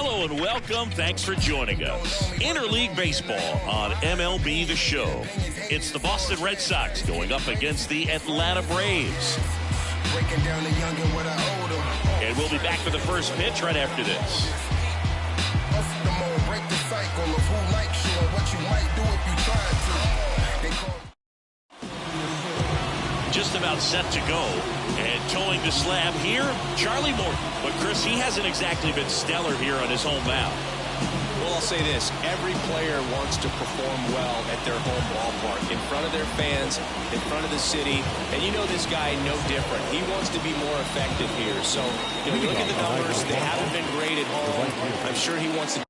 Hello and welcome. Thanks for joining us. Interleague Baseball on MLB The Show. It's the Boston Red Sox going up against the Atlanta Braves. And we'll be back for the first pitch right after this. Just about set to go. And towing the slab here, Charlie Morton. But Chris, he hasn't exactly been stellar here on his home mound. Well, I'll say this. Every player wants to perform well at their home ballpark, in front of their fans, in front of the city. And you know this guy no different. He wants to be more effective here. So, you look at the numbers. They haven't been great at home. I'm sure he wants to.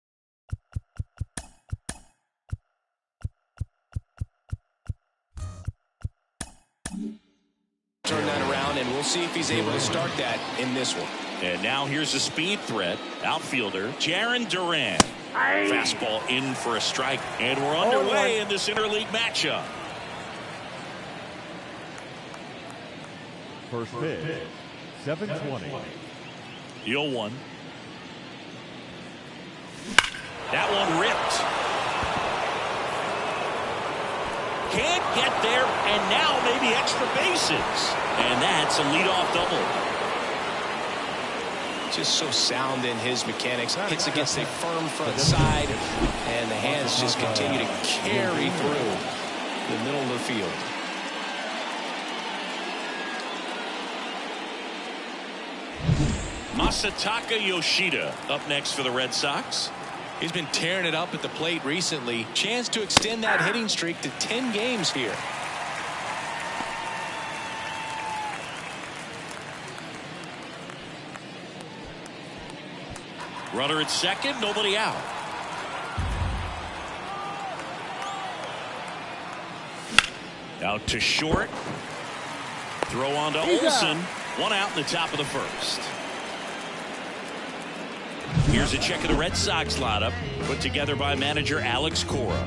Turn that around, and we'll see if he's able to start that in this one. And now here's a speed threat. Outfielder Jarren Duran. Fastball in for a strike. And we're underway in this interleague matchup. First pitch, 7:20. The 0-1. That one ripped. Can't get there, and now maybe extra bases. And that's a leadoff double. Just so sound in his mechanics. Hits against a firm front side, and the hands just continue to carry through the middle of the field. Masataka Yoshida up next for the Red Sox. He's been tearing it up at the plate recently. Chance to extend that hitting streak to 10 games here. Runner at second, nobody out. Out to short. Throw on to Olsen. One out in the top of the first. Here's a check of the Red Sox lineup put together by manager Alex Cora.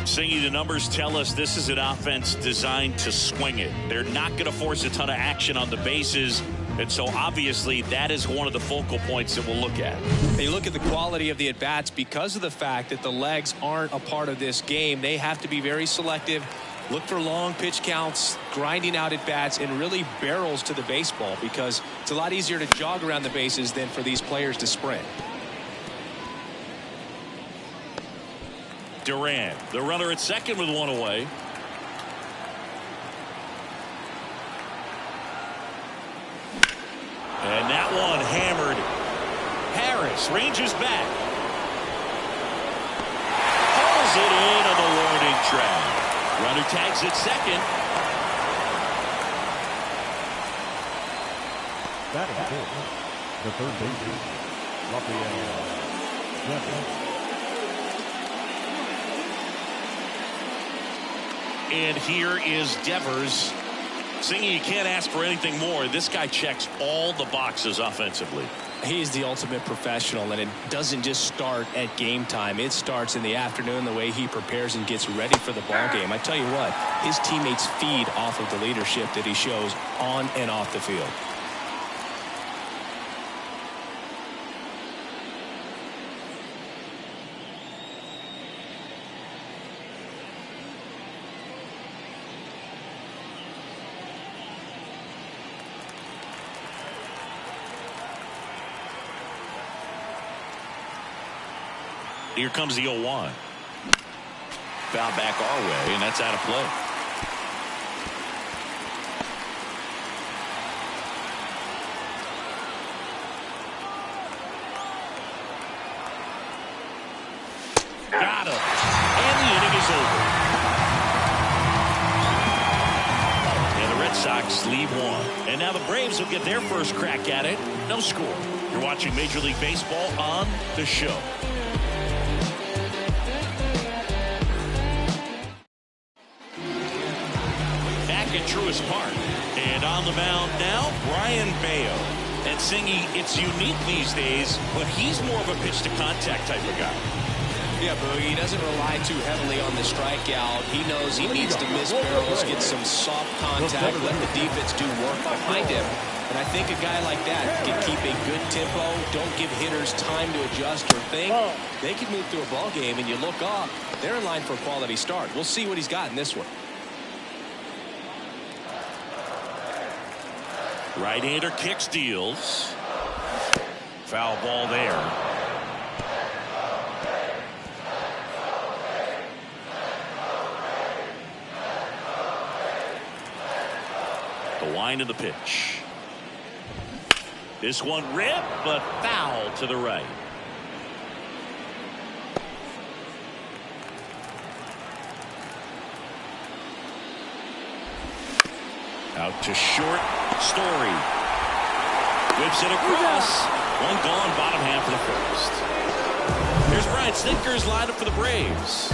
Singy, the numbers tell us this is an offense designed to swing it. They're not going to force a ton of action on the bases. And so obviously that is one of the focal points that we'll look at. They look at the quality of the at-bats because of the fact that the legs aren't a part of this game. They have to be very selective, look for long pitch counts, grinding out at-bats, and really barrels to the baseball, because it's a lot easier to jog around the bases than for these players to sprint. Duran, the runner at second with one away. And that one hammered. Harris ranges back. Pulls it in on the warning track. Runner tags at second. Batting fourth, the third baseman, Rafael. And here is Devers. Singy, you can't ask for anything more. This guy checks all the boxes offensively. He's the ultimate professional, and it doesn't just start at game time. It starts in the afternoon, the way he prepares and gets ready for the ball game. I tell you what, his teammates feed off of the leadership that he shows on and off the field. Here comes the 0-1. Foul back our way, and that's out of play. Got him. And the inning is over. And the Red Sox lead one. And now the Braves will get their first crack at it. No score. You're watching Major League Baseball on The Show. At Truist Park, and on the mound now, Brian Bayo. And Singy, it's unique these days, but he's more of a pitch to contact type of guy. Yeah, Boogie, he doesn't rely too heavily on the strikeout. He knows he needs to miss barrels, get some soft contact, let the defense do work behind him. And I think a guy like that can keep a good tempo, don't give hitters time to adjust or think. They can move through a ball game, and you look up, they're in line for a quality start. We'll see what he's got in this one. Right-hander kicks, deals. Foul ball there. The wind of the pitch. This one ripped, but foul to the right. Out to short. Story whips it across. One gone, bottom half of the first. Here's Brian Snitker's lineup for the Braves.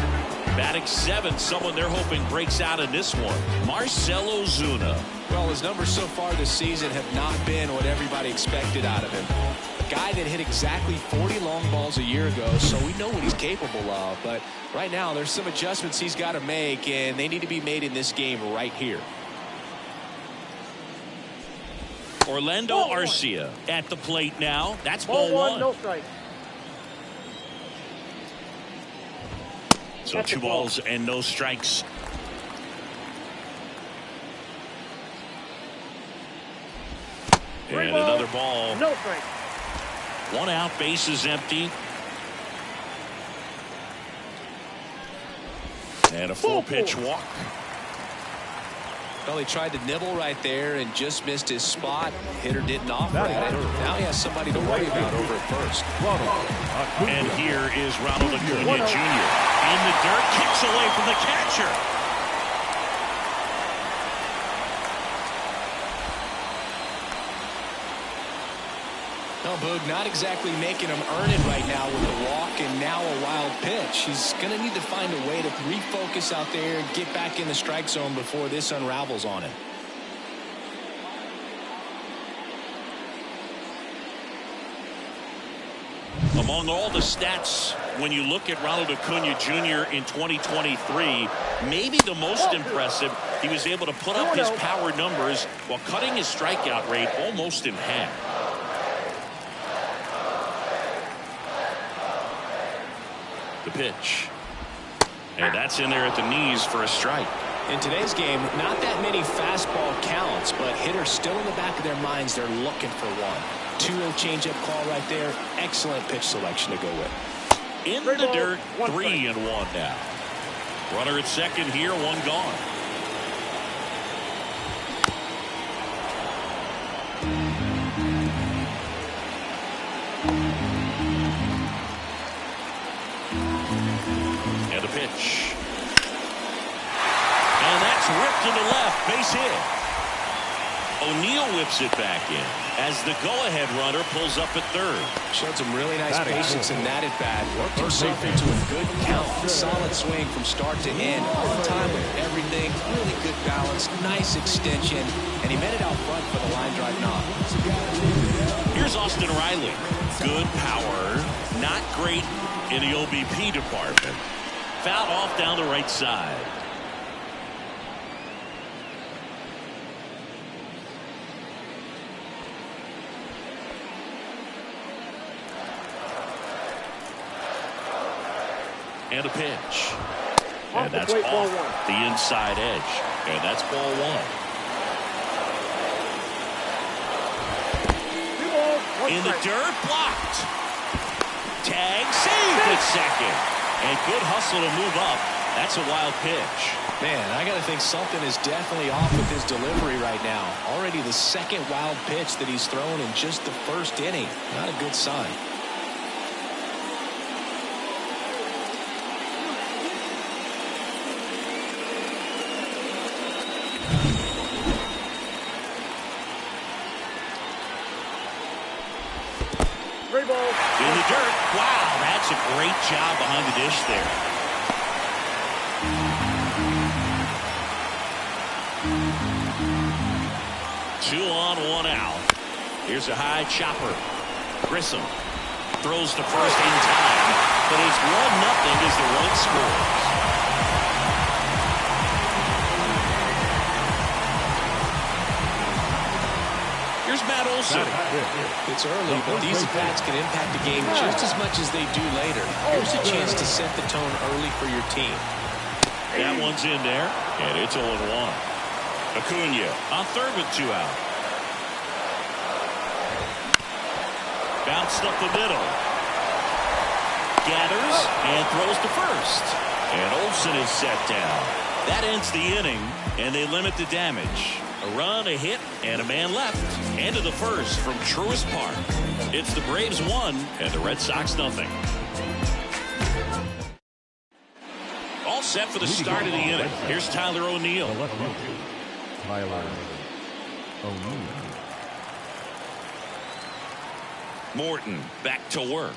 Batting 7, someone they're hoping breaks out in this one. Marcell Ozuna. Well, his numbers so far this season have not been what everybody expected out of him. A guy that hit exactly 40 long balls a year ago, so we know what he's capable of. But right now, there's some adjustments he's got to make, and they need to be made in this game right here. Orlando Arcia at the plate now. That's ball one. No strike. So 2 balls and no strikes. And another ball. No strike. 1 out, bases empty. And a full pitch walk. Well, he tried to nibble right there and just missed his spot. Hitter didn't offer at it. Now he has somebody to worry about over at first. And here is Ronald Acuna Jr. In the dirt, kicks away from the catcher. No, Boog, not exactly making him earn it right now with the walk and now a wild pitch. He's going to need to find a way to refocus out there and get back in the strike zone before this unravels on him. Among all the stats, when you look at Ronald Acuna Jr. in 2023, maybe the most impressive, he was able to put up his power numbers while cutting his strikeout rate almost in half. The pitch. And that's in there at the knees for a strike. In today's game, not that many fastball counts, but hitters still in the back of their minds, they're looking for one. 2-0 changeup call right there. Excellent pitch selection to go with. In the dirt, 3-1 now. Runner at second here, 1 gone. And the pitch. And that's ripped to the left, base hit. O'Neill whips it back in as the go-ahead runner pulls up at third. Showed some really nice patience in that at-bat. Worked himself into a good count. Solid swing from start to end. On time with everything. Really good balance. Nice extension. And he met it out front for the line drive knock. Here's Austin Riley. Good power. Not great in the OBP department. Fouled off down the right side. And a pitch. And that's off the inside edge. And that's ball 1. In the dirt, blocked. Tag, saved at second. And good hustle to move up. That's a wild pitch. Man, I got to think something is definitely off with his delivery right now. Already the second wild pitch that he's thrown in just the first inning. Not a good sign. In the dirt. Wow, that's a great job behind the dish there. Two on, 1 out. Here's a high chopper. Grissom throws to first in time. and it's 1-0 as the run scores. Here's Matt Olson. It's early, but these at-bats can impact the game just as much as they do later. Here's a chance to set the tone early for your team. That one's in there, and it's 0-1. Acuna on third with 2 out. Bounced up the middle. Gathers and throws to first. And Olsen is set down. That ends the inning, and they limit the damage. A run, a hit, and a man left. End of the first from Truist Park. It's the Braves 1 and the Red Sox 0. All set for the start of the inning. Here's Tyler O'Neill. Tyler O'Neill. Morton back to work.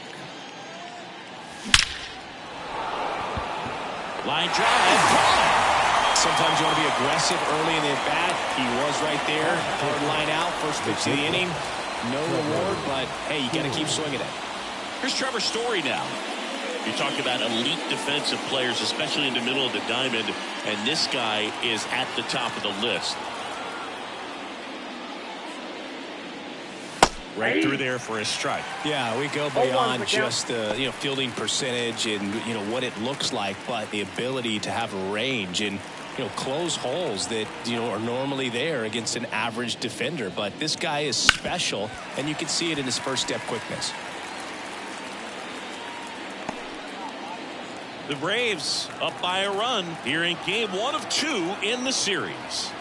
Line drive. Sometimes you want to be aggressive early in the at-bat. He was right there. Hard line out. First pitch of the inning. No reward, but, hey, you got to keep swinging it. Here's Trevor Story now. You talk about elite defensive players, especially in the middle of the diamond, and this guy is at the top of the list. Right through there for a strike. Yeah, we go beyond just the fielding percentage and what it looks like, but the ability to have a range and close holes that are normally there against an average defender. But this guy is special, and you can see it in his first step quickness. The Braves up by a run here in game 1 of 2 in the series.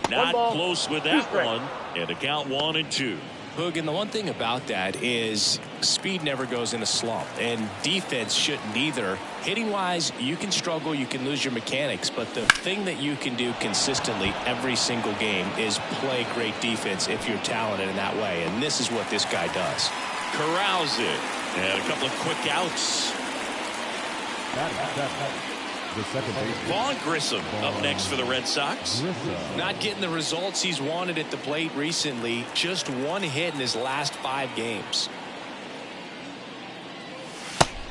Not close with that one, and a count 1-2. Hoog, and the one thing about that is speed never goes in a slump, and defense shouldn't either. Hitting wise, you can struggle, you can lose your mechanics, but the thing that you can do consistently every single game is play great defense if you're talented in that way, and this is what this guy does. Corrals it, and a couple of quick outs. The second baseman. Vaughn Grissom up next for the Red Sox. Not getting the results he's wanted at the plate recently. Just 1 hit in his last 5 games.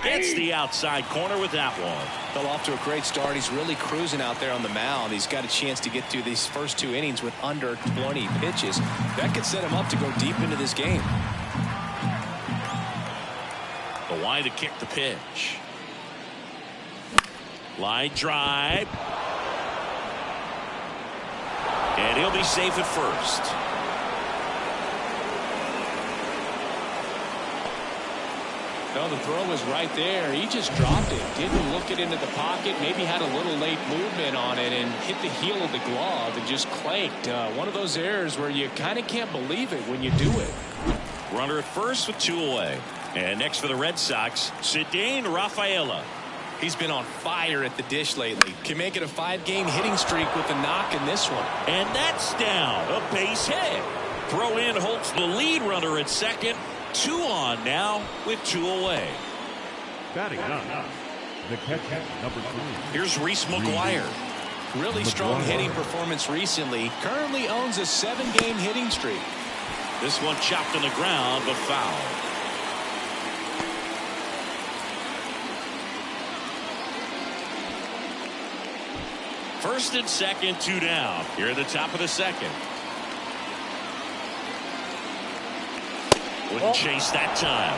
Gets the outside corner with that one. Fell off to a great start. He's really cruising out there on the mound. He's got a chance to get through these first 2 innings with under 20 pitches. That could set him up to go deep into this game. The wide to kick the pitch. Line drive. And he'll be safe at first. No, the throw was right there. He just dropped it. Didn't look it into the pocket. Maybe had a little late movement on it and hit the heel of the glove and just clanked. One of those errors where you kind of can't believe it when you do it. Runner at first with 2 away. And next for the Red Sox, Ceddanne Rafaela. He's been on fire at the dish lately. Can make it a 5-game hitting streak with a knock in this one. And that's down. A base hit. Throw in holds the lead runner at second. 2 on now with 2 away. Batting up. The catch, number 3. Here's Reese McGuire. Really strong hitting performance recently. Currently owns a 7-game hitting streak. This one chopped on the ground, but foul. First and second, 2 down. Here at the top of the second. Wouldn't chase that time.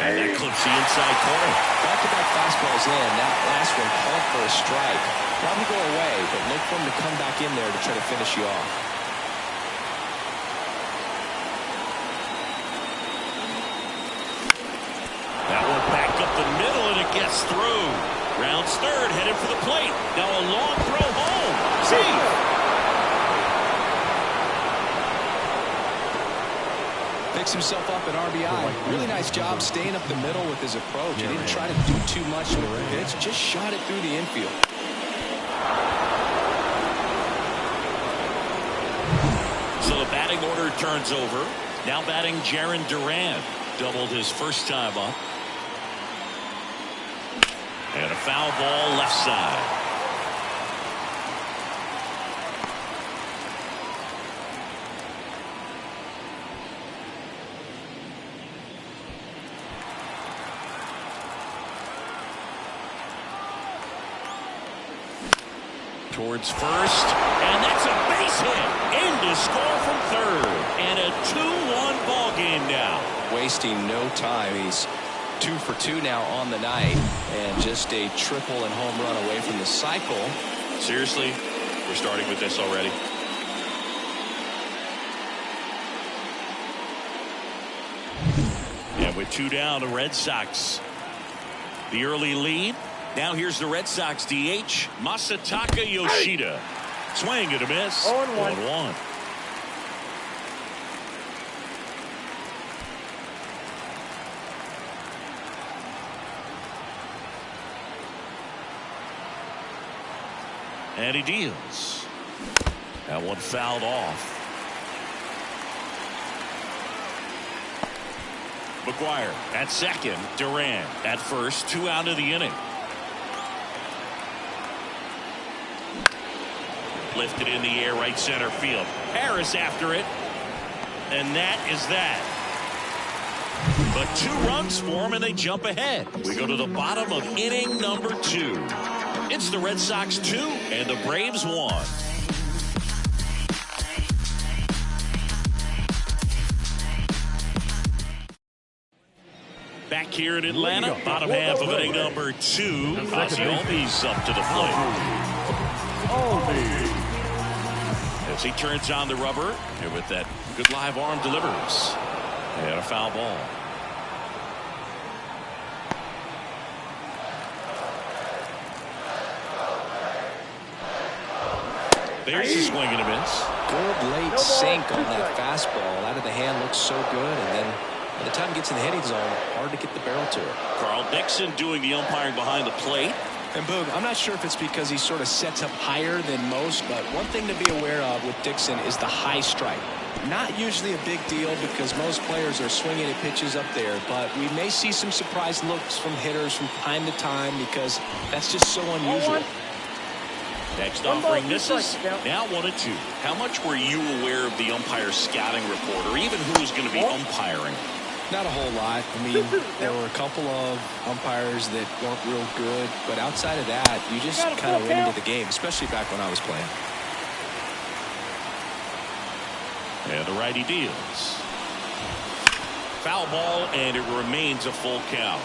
And that clips the inside corner. Back-to-back fastballs in. That last one called for a strike. Probably go away, but look for him to come back in there to try to finish you off. That one back up the middle, and it gets through. Rounds third, headed for the plate. Now a long throw home. Safe. Picks himself up at RBI. Really nice job staying up the middle with his approach. He didn't try to do too much with the pitch, just shot it through the infield. So the batting order turns over. Now batting Jarren Duran. Doubled his first time up. And a foul ball left side. Towards first, and that's a base hit. In to score from third. And a 2-1 ball game now. Wasting no time. He's 2 for 2 now on the night, and just a triple and home run away from the cycle. Seriously, we're starting with this already. And with 2 down, the Red Sox, the early lead. Now here's the Red Sox DH, Masataka Yoshida. Swing and a miss. 0-1. And he deals. That one fouled off. McGuire at second. Duran at first. 2 out of the inning. Lifted in the air, right center field. Harris after it. And that is that. But 2 runs for him, and they jump ahead. We go to the bottom of inning number 2. It's the Red Sox 2 and the Braves 1. Back here in Atlanta, bottom half of inning number 2. Ozzie Albies up to the plate. As he turns on the rubber, and with that good live arm delivers. And a foul ball. There's a swing and a miss. Good late sink on that fastball. Out of the hand, looks so good, and then by the time it gets in the hitting zone, hard to get the barrel to it. Carl Dixon doing the umpiring behind the plate. And Boog, I'm not sure if it's because he sort of sets up higher than most, but one thing to be aware of with Dixon is the high strike. Not usually a big deal because most players are swinging at pitches up there, but we may see some surprise looks from hitters from time to time because that's just so unusual. Next offering misses. Now 1-2. How much were you aware of the umpire scouting report, or even who was going to be umpiring? Not a whole lot. I mean, there were a couple of umpires that weren't real good, but outside of that, you just kind of went into the game, especially back when I was playing. And the righty deals. Foul ball, and it remains a full count.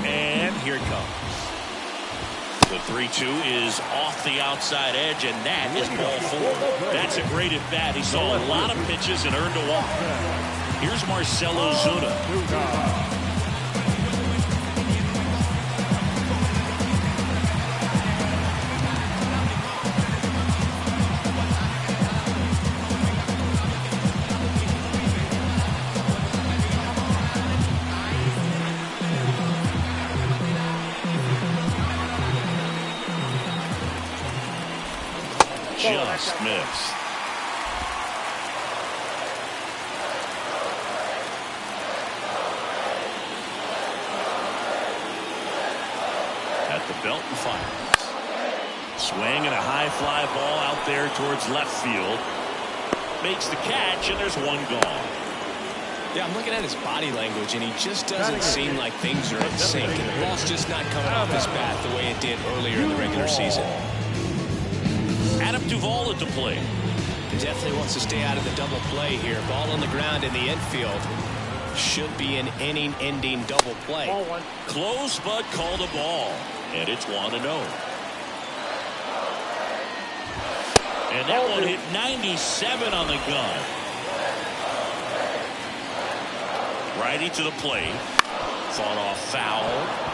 And here it comes. The 3-2 is off the outside edge, and that is ball 4. That's a great at bat. He saw a lot of pitches and earned a walk. Here's Marcelo Zuna. Just missed. At the belt and fires. Swing and a high fly ball out there towards left field. Makes the catch, and there's one gone. Yeah, I'm looking at his body language, and he just doesn't seem like things are in sync, and the ball's just not coming off his bat the way it did earlier in the regular season. Adam Duvall at the plate. Definitely wants to stay out of the double play here. Ball on the ground in the infield. Should be an inning-ending double play. Close, but called a ball. And it's 1-0. And that one hit 97 on the gun. Righty to the plate. Fought off foul.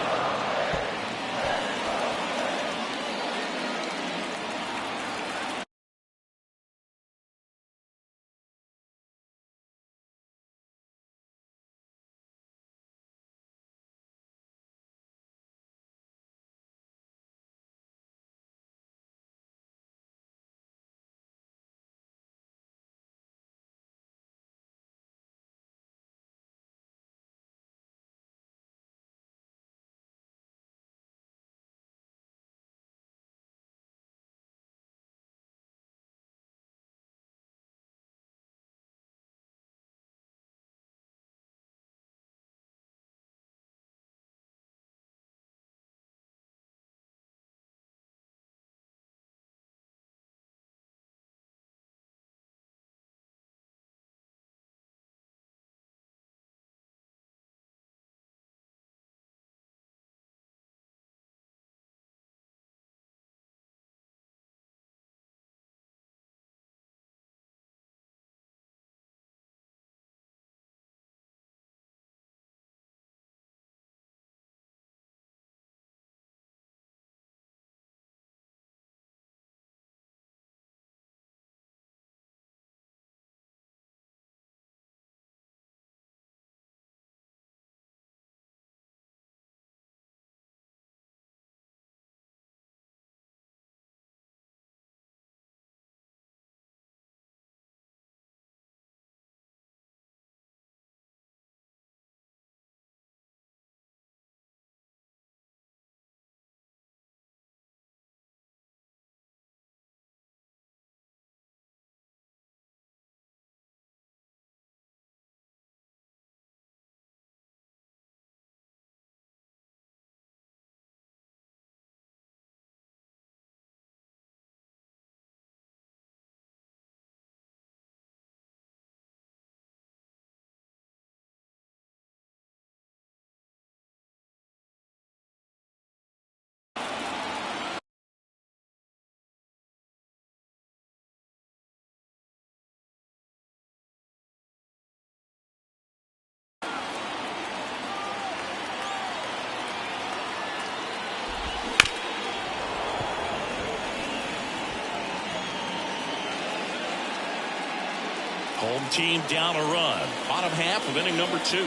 Home team down a run. Bottom half of inning number 2.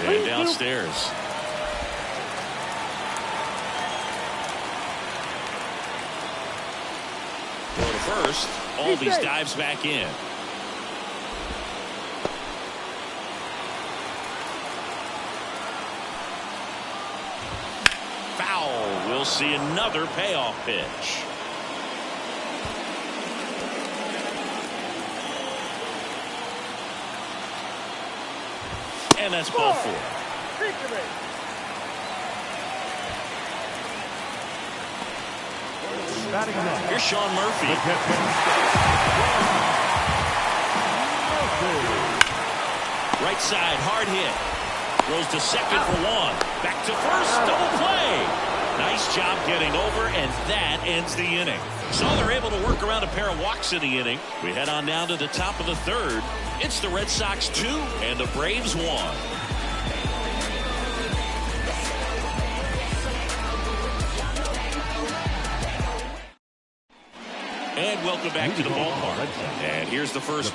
And downstairs. Go to first. Albies dives back in. Foul. We'll see another payoff pitch. And that's ball 4. Here's Sean Murphy. Right side, hard hit. Throws to second for 1. Back to first, double play. Nice job getting over, and that ends the inning. So they're able to work around a pair of walks in the inning. We head on down to the top of the 3rd. It's the Red Sox 2 and the Braves 1. And welcome back to the ballpark. And here's the first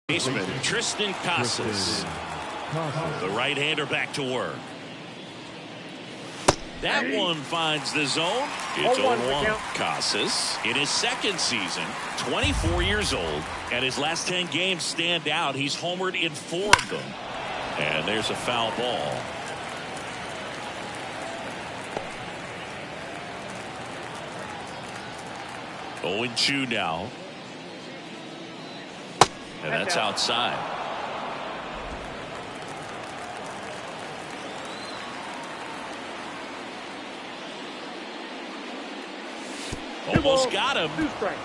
Baseman Tristan Casas, the right-hander, back to work. That one finds the zone. It's 0-1. Casas, in his second season, 24 years old, and his last 10 games stand out. He's homered in 4 of them. And there's a foul ball. Oh, 0-2 now. And that's outside. Almost got him. 2 strikes.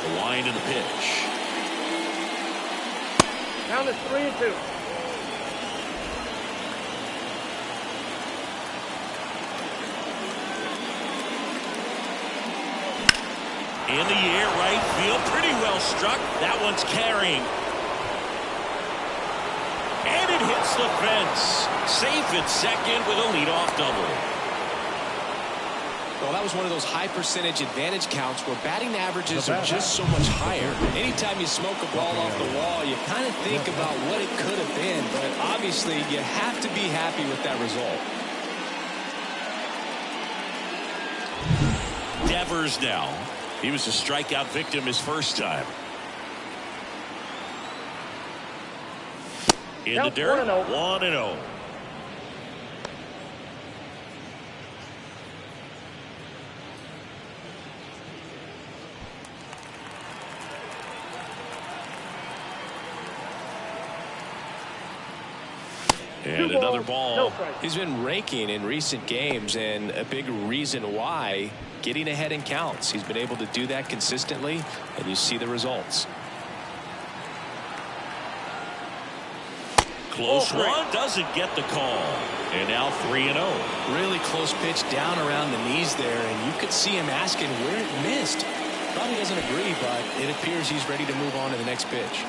The wind of the pitch. Down to 3-2. In the air, right field, pretty well struck. That one's carrying. And it hits the fence. Safe at second with a leadoff double. Well, that was one of those high percentage advantage counts where batting averages are just so much higher. Anytime you smoke a ball off the wall, you kind of think about what it could have been, but obviously you have to be happy with that result. Devers now. He was a strikeout victim his first time. In the dirt, 1-0. And another ball. He's been raking in recent games, and a big reason why, getting ahead in counts. He's been able to do that consistently, and you see the results. Close one, doesn't get the call. And now 3-0. Really close pitch down around the knees there, and you could see him asking where it missed. Probably doesn't agree, but it appears he's ready to move on to the next pitch.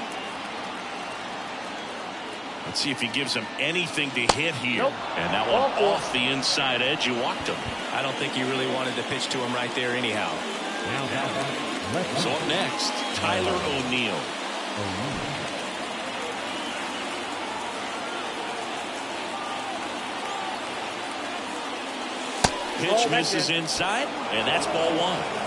Let's see if he gives him anything to hit here. Nope. And that one off the inside edge. You walked him. I don't think he really wanted to pitch to him right there anyhow. So up next, Tyler O'Neill. Pitch misses inside, and that's ball 1.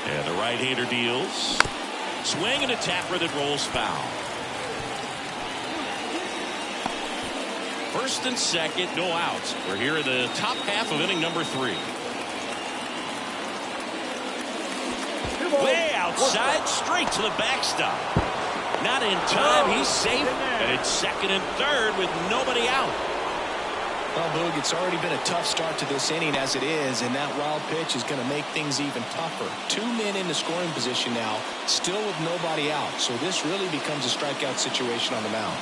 And the right-hander deals. Swing and a tapper that rolls foul. First and second, no outs. We're here in the top half of inning number 3. Way outside, straight to the backstop. Not in time, he's safe. And it's second and third with nobody out. Well, Boog, it's already been a tough start to this inning as it is, and that wild pitch is going to make things even tougher. 2 men in the scoring position now, still with nobody out. So this really becomes a strikeout situation on the mound.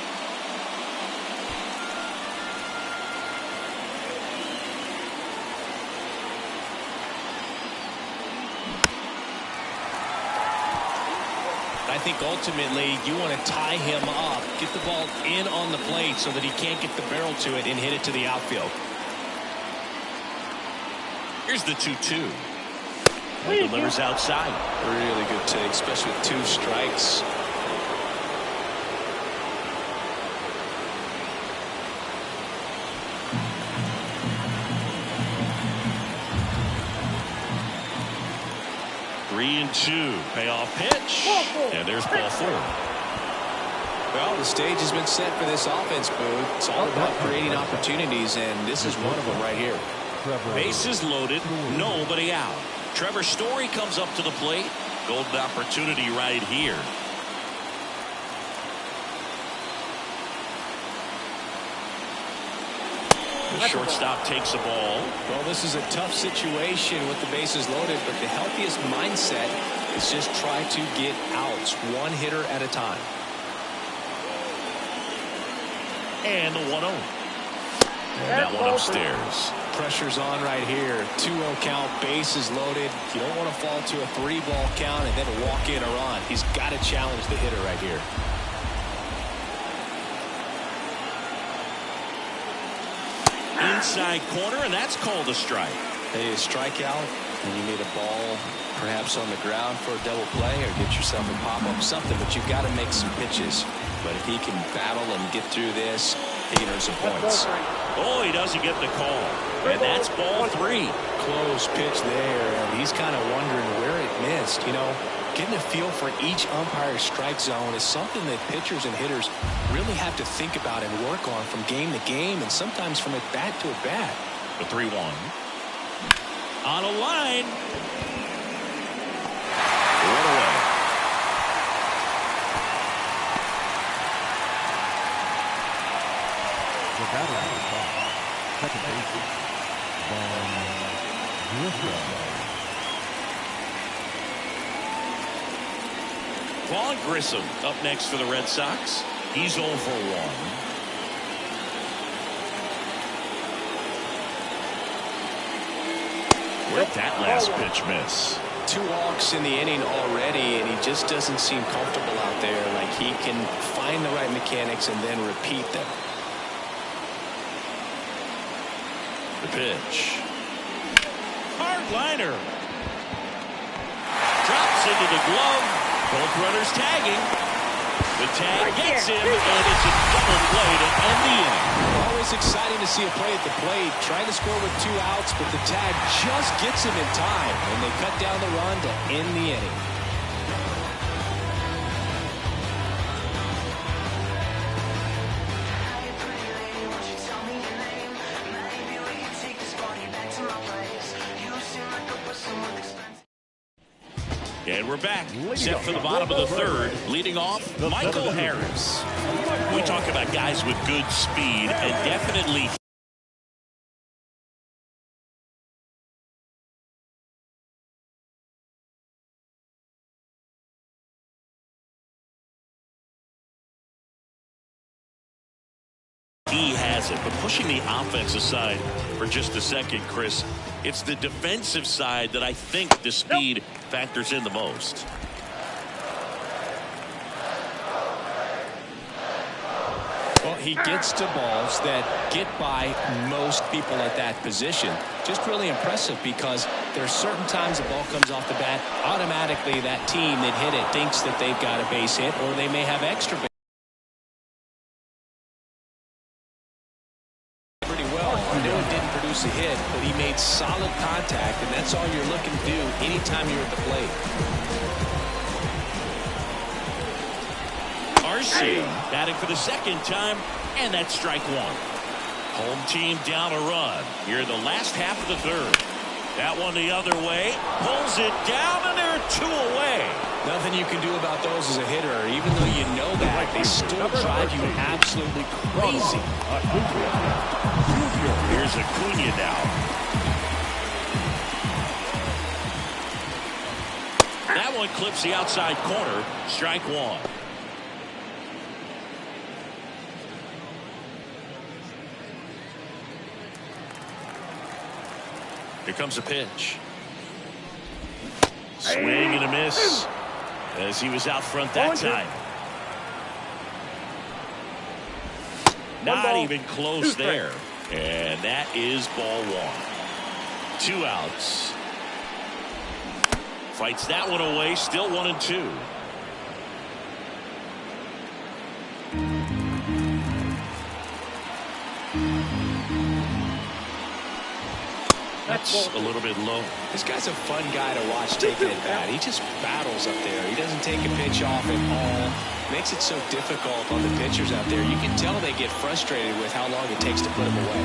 I think ultimately you want to tie him up, get the ball in on the plate so that he can't get the barrel to it and hit it to the outfield. Here's the 2-2. He delivers outside. Really good take, especially with 2 strikes. Three and 2. Payoff pitch. And there's ball 4. Well, the stage has been set for this offense, Boo. It's all about creating opportunities, and this is one of them right here. Bases loaded, nobody out. Trevor Story comes up to the plate. Golden opportunity right here. The shortstop takes the ball. Well, this is a tough situation with the bases loaded, but the healthiest mindset is just try to get outs, 1 hitter at a time. And the 1-0. That one upstairs. Pressure's on right here. 2-0 count, bases loaded. You don't want to fall to a 3-ball count and then walk in a run. He's got to challenge the hitter right here. Inside corner, and that's called a strike. Hey, a strikeout, and you need a ball perhaps on the ground for a double play or get yourself a pop-up something, but you've got to make some pitches. But if he can battle and get through this, he can earn some points. Oh, he doesn't get the call. And that's ball 3. Close pitch there, and he's kind of wondering where it missed. You know, getting a feel for each umpire's strike zone is something that pitchers and hitters really have to think about and work on from game to game and sometimes from at bat to at bat. The 3-1. On a line. One away. The batter on the box. Second baseman, Vaughn Grissom up next for the Red Sox. He's 0 for 1. Where'd that last pitch miss? 2 walks in the inning already, and he just doesn't seem comfortable out there. Like he can find the right mechanics and then repeat them. The pitch. Hard liner. Drops into the glove. Both runners tagging. The tag gets him, and it's a double play to end the inning. Always exciting to see a play at the plate. Trying to score with 2 outs, but the tag just gets him in time, and they cut down the run to end the inning. And we're back, set for the bottom of the third. Leading off, Michael Harris. We talk about guys with good speed and definitely he has it. But pushing the offense aside for just a second, Chris, it's the defensive side that I think the speed factors in the most. Well, he gets to balls that get by most people at that position. Just really impressive because there's certain times the ball comes off the bat, automatically that team that hit it thinks that they've got a base hit or they may have extra base. Pretty well. I know it didn't produce a hit, but he made solid contact, and that's all you're looking to do anytime you're at the plate. RC batting for the second time, and that's strike 1. Home team down a run here in the last half of the third. That one the other way, pulls it down, and they're 2 away. Nothing you can do about those as a hitter. Even though you know that, they still drive you absolutely crazy. Here's Acuna now. That one clips the outside corner. Strike 1. Here comes a pitch. Swing and a miss as he was out front that time. Not even close there. And that is ball 1. 2 outs. Fights that one away. Still 1-2. That's a little bit low. This guy's a fun guy to watch taking at bat. He just battles up there. He doesn't take a pitch off at all. Makes it so difficult on the pitchers out there. You can tell they get frustrated with how long it takes to put him away.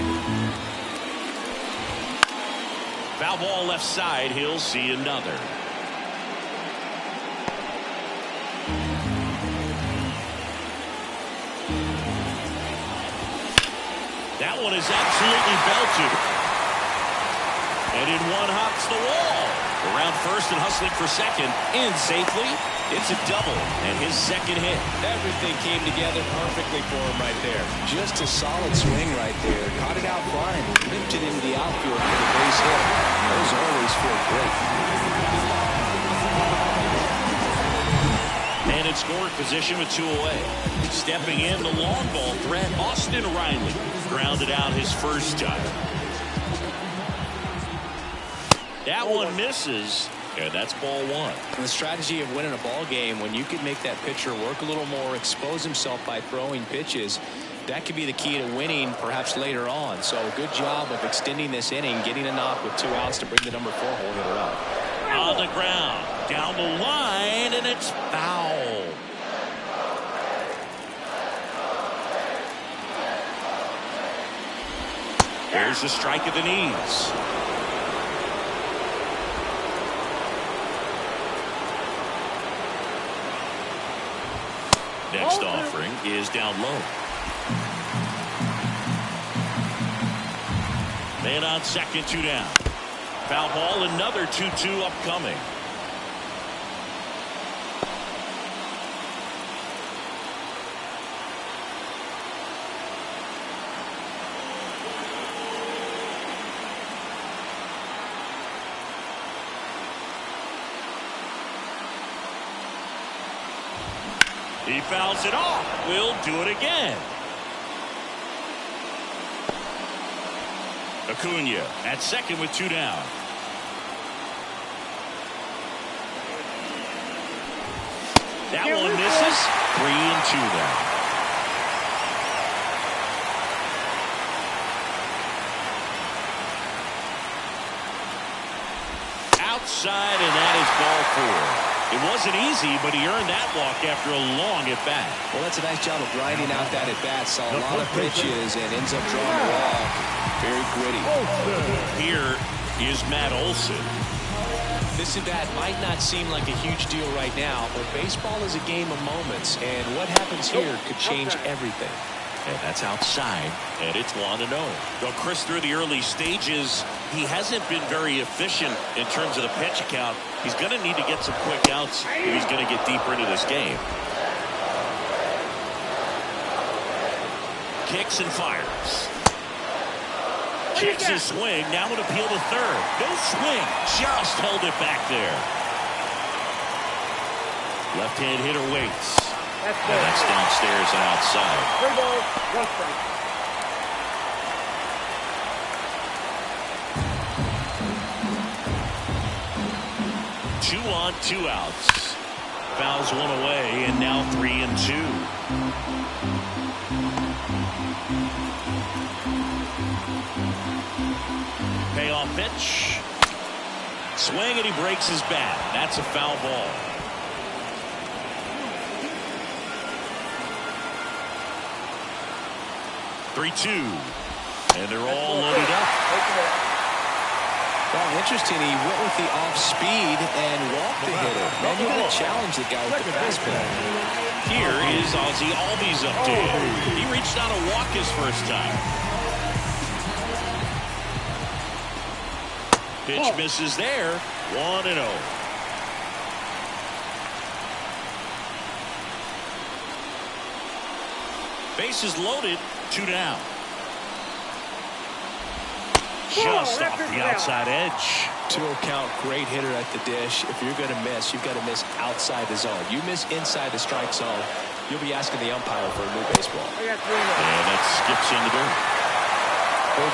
Foul ball left side. He'll see another. That one is absolutely belted. And in one hops the wall. Around first and hustling for second. In safely. It's a double and his second hit. Everything came together perfectly for him right there. Just a solid swing right there. Caught it out flying. Ripped it into the outfield for the base hit. Those always feel great. And in scoring position with 2 away. Stepping in the long ball threat, Austin Riley. Grounded out his first time. That one misses. And that's ball 1. And the strategy of winning a ball game, when you can make that pitcher work a little more, expose himself by throwing pitches, that could be the key to winning perhaps later on. So good job of extending this inning, getting a knock with 2 outs to bring the number 4 hole hitter up. On the ground, down the line, and it's foul. There's a strike at the knees. Next offering is down low. Man on second, 2 down. Foul ball, another 2-2 upcoming. He fouls it off. We'll do it again. Acuna at second with 2 down. That one misses. 3-2 now. Outside, and that is ball 4. It wasn't easy, but he earned that walk after a long at-bat. Well, that's a nice job of grinding out that at-bat. Saw a lot of pitches and ends up drawing the walk. Very gritty. Here is Matt Olson. This at-bat might not seem like a huge deal right now, but baseball is a game of moments, and what happens here could change everything. And that's outside, and it's 1-0. Though Chris, through the early stages, he hasn't been very efficient in terms of the pitch count. He's going to need to get some quick outs if he's going to get deeper into this game. Kicks and fires. Checks his swing. Now an appeal to third. No swing. Just held it back there. Left-hand hitter waits. And that's downstairs and outside. 3 balls, 1 strike. Two on, 2 outs. Fouls 1 away, and now 3-2. Payoff pitch. Swing, and he breaks his bat. That's a foul ball. Three-two, and they're all loaded up. Well, interesting. He went with the off speed and walked the hitter. Man, you got to challenge the guy with the fastball. Here is Ozzie Albies up to him. He reached out to walk his first time. Pitch misses there. 1-0. Bases loaded. 2 down. Just off the outside edge. 2 count, great hitter at the dish. If you're going to miss, you've got to miss outside the zone. You miss inside the strike zone, you'll be asking the umpire for a new baseball. And that skips in the door.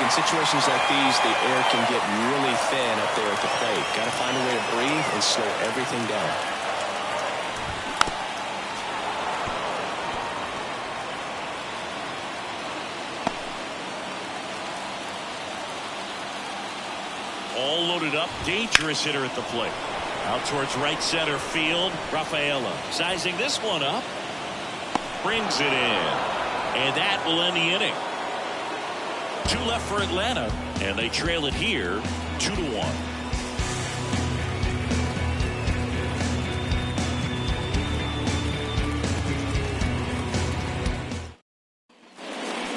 In situations like these, the air can get really thin up there at the plate. Got to find a way to breathe and slow everything down. All loaded up, dangerous hitter at the plate. Out towards right center field, Rafaela sizing this one up. Brings it in. And that will end the inning. 2 left for Atlanta, and they trail it here 2-1.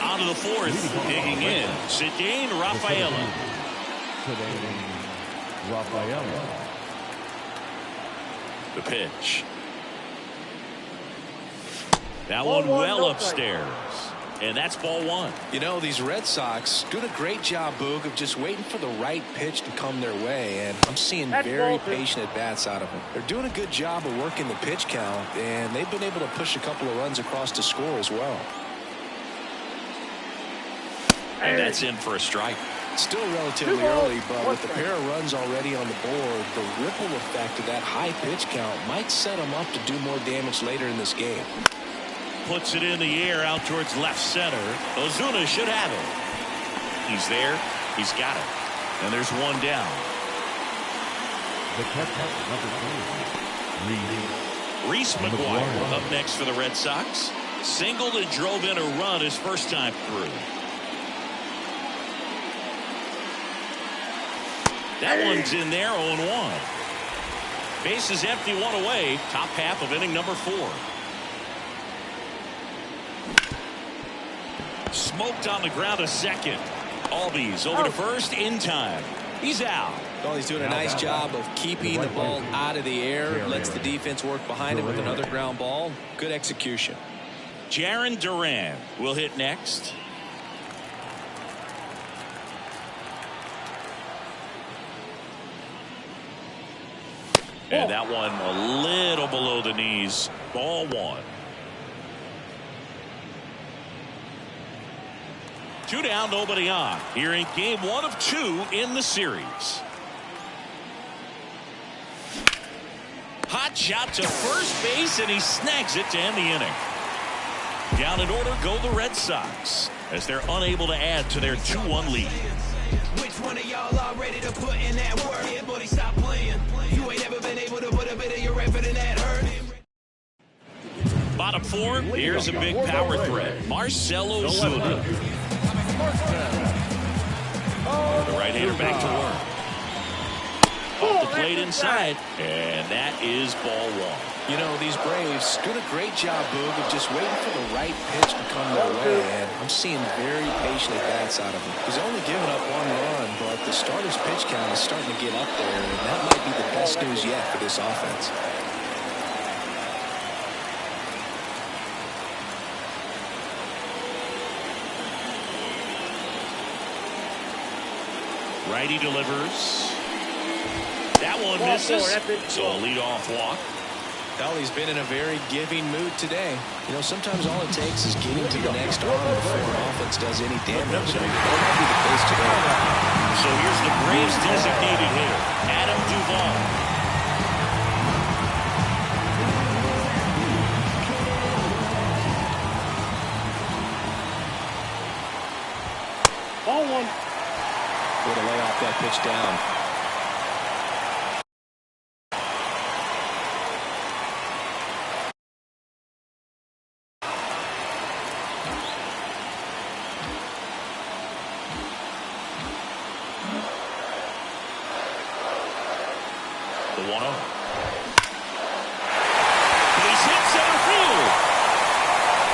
On to the 4th, digging in, Cedane Rafaela. Rafaela. The pitch. That one well upstairs. And that's ball one. You know, these Red Sox doing a great job, Boog, of just waiting for the right pitch to come their way. And I'm seeing very patient at-bats out of them. They're doing a good job of working the pitch count, and they've been able to push a couple of runs across the score as well. And that's in for a strike. Still relatively early, but with the pair of runs already on the board, the ripple effect of that high pitch count might set them up to do more damage later in this game. Puts it in the air out towards left center. Ozuna should have it. He's there. He's got it. And there's one down. The catcher, number 3, Reese McGuire up next for the Red Sox. Singled and drove in a run his first time through. That one's in there, 0-1. Bases empty, one away. Top half of inning number 4. Smoked on the ground a second. Albies over to first in time. He's out. Well, he's doing a nice job of keeping the ball out of the air. Lets the defense work behind him with another ground ball. Good execution. Jarren Duran will hit next. And that one a little below the knees. Ball one. 2 down, nobody on. Here in game 1 of 2 in the series. Hot shot to first base, and he snags it to end the inning. Down in order go the Red Sox as they're unable to add to their 2-1 lead. Which one of y'all are ready to put in that work? Yeah, buddy, stop playing. You ain't ever been able to put a bit of your effort in that hurt. Bottom 4, here's a big power threat. Marcell Ozuna. The right-hander back to work. Off the plate inside, and that is ball one. You know, these Braves doing a great job, Boog, of just waiting for the right pitch to come their way, and I'm seeing very patient at-bats out of him. He's only given up 1 run, but the starter's pitch count is starting to get up there, and that might be the best news yet for this offense. Righty delivers. That one misses. So a leadoff walk. Well, he's been in a very giving mood today. You know, sometimes all it takes is getting to the next arm before an offense does any damage. So that might be the case today. So here's the Braves designated hitter, Adam Duvall. Ball one. Way to lay off that pitch down. The 1-0. He's hit center field.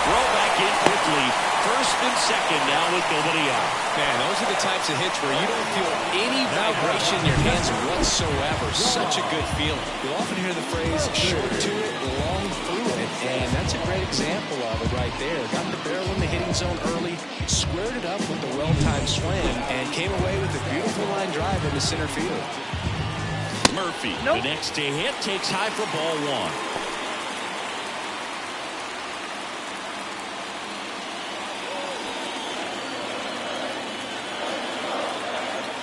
Throw back in quickly. First and second now with nobody out. Man, those are the types of hits where you don't feel any vibration in your hands whatsoever. Such a good feeling. You'll often hear the phrase, short to it, long through it. And that's a great example of it right there. Got the barrel in the hitting zone early, squared it up with the well-timed swing, and came away with a beautiful line drive into center field. Murphy, the next to hit, takes high for ball one.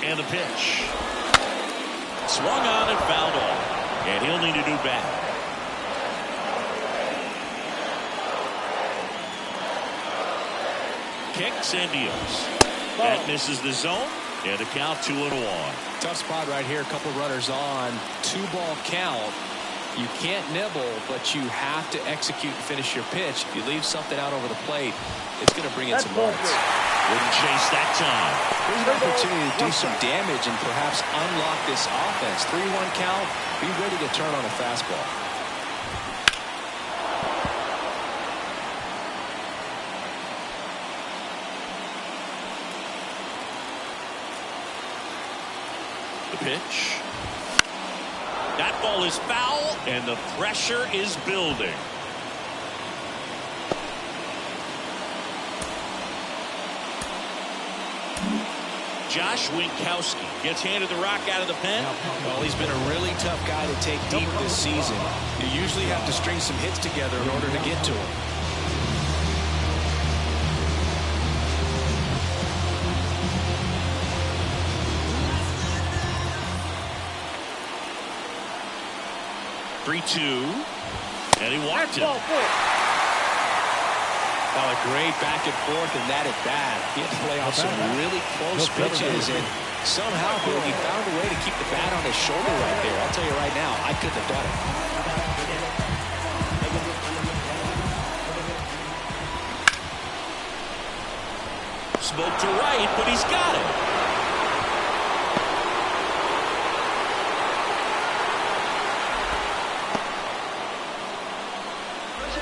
And the pitch. Swung on and fouled off. And he'll need a new bat. Kicks and deals. That misses the zone. And the count 2-1. Tough spot right here. A couple runners on. 2-ball count. You can't nibble, but you have to execute and finish your pitch. If you leave something out over the plate, it's going to bring in some runs. Wouldn't chase that time. There's an opportunity to do some damage and perhaps unlock this offense. 3-1 count. Be ready to turn on a fastball. The pitch. That ball is foul, and the pressure is building. Josh Winkowski gets handed the rock out of the pen. Well, he's been a really tough guy to take deep this season. You usually have to string some hits together in order to get to him. Three-two, and he walked it. Oh, a great back and forth in that at bat. He had to play off some really close pitches, and somehow, Bill, he found a way to keep the bat on his shoulder right there. I'll tell you right now, I couldn't have done it. Smoke to right, but he's got it.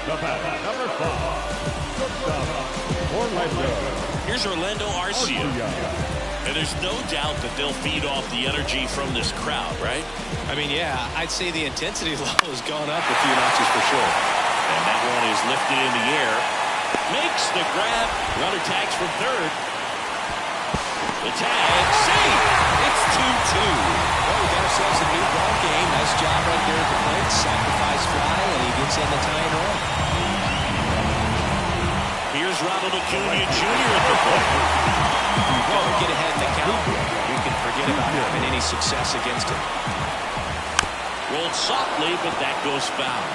The batter, number 5, Orlando. Here's Orlando Arcia. And there's no doubt that they'll feed off the energy from this crowd, right? I mean, yeah, I'd say the intensity level has gone up a few notches for sure. And that one is lifted in the air. Makes the grab. Runner tags from third. The tag, safe. It's 2-2. Well, we got ourselves a new ball game. Nice job right there at the plate. Sacrifice fly, and he gets in the tying run. Here's Ronald Acuna Jr. at the plate. Well, we get ahead in the count. We can forget about having any success against him. Rolled softly, but that goes foul.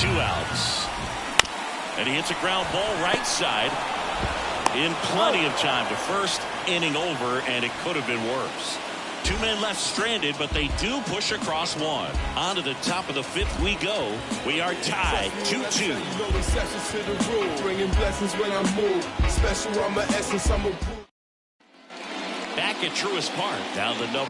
Two outs. And he hits a ground ball right side in plenty of time to first. Inning over, and it could have been worse. Two men left stranded, but they do push across one. On to the top of the fifth we go. We are tied 2-2. Back at Truist Park. Down the number.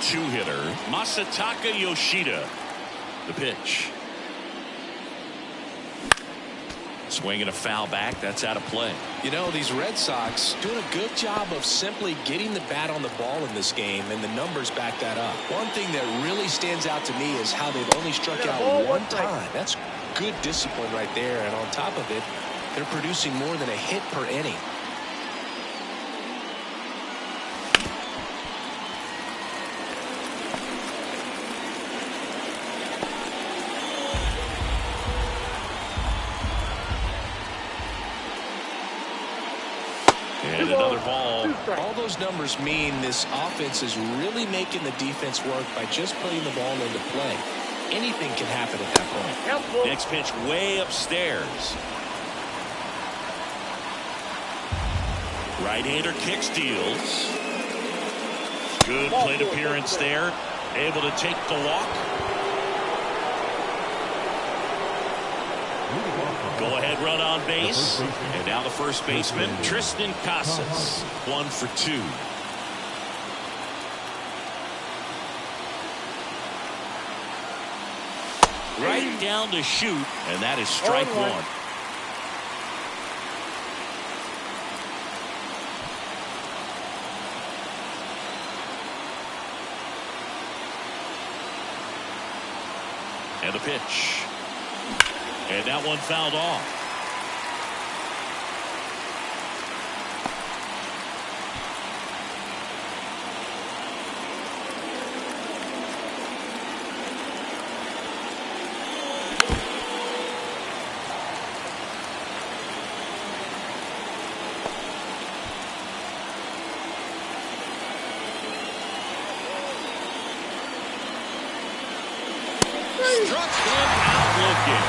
Two hitter Masataka Yoshida. The pitch. Swinging a foul back. That's out of play. You know, these Red Sox doing a good job of simply getting the bat on the ball in this game, and the numbers back that up. One thing that really stands out to me is how they've only struck out one time. That's good discipline right there, and on top of it, they're producing more than a hit per inning. And another ball. All those numbers mean this offense is really making the defense work by just putting the ball into play. Anything can happen at that point. Next pitch way upstairs. Right-hander kick steals. Good plate appearance there. Able to take the walk. Go-ahead run on base. And now the first baseman, Tristan Casas. 1 for 2. Right down to shoot, and that is strike one. And the pitch. And that one fouled off. struck him out looking.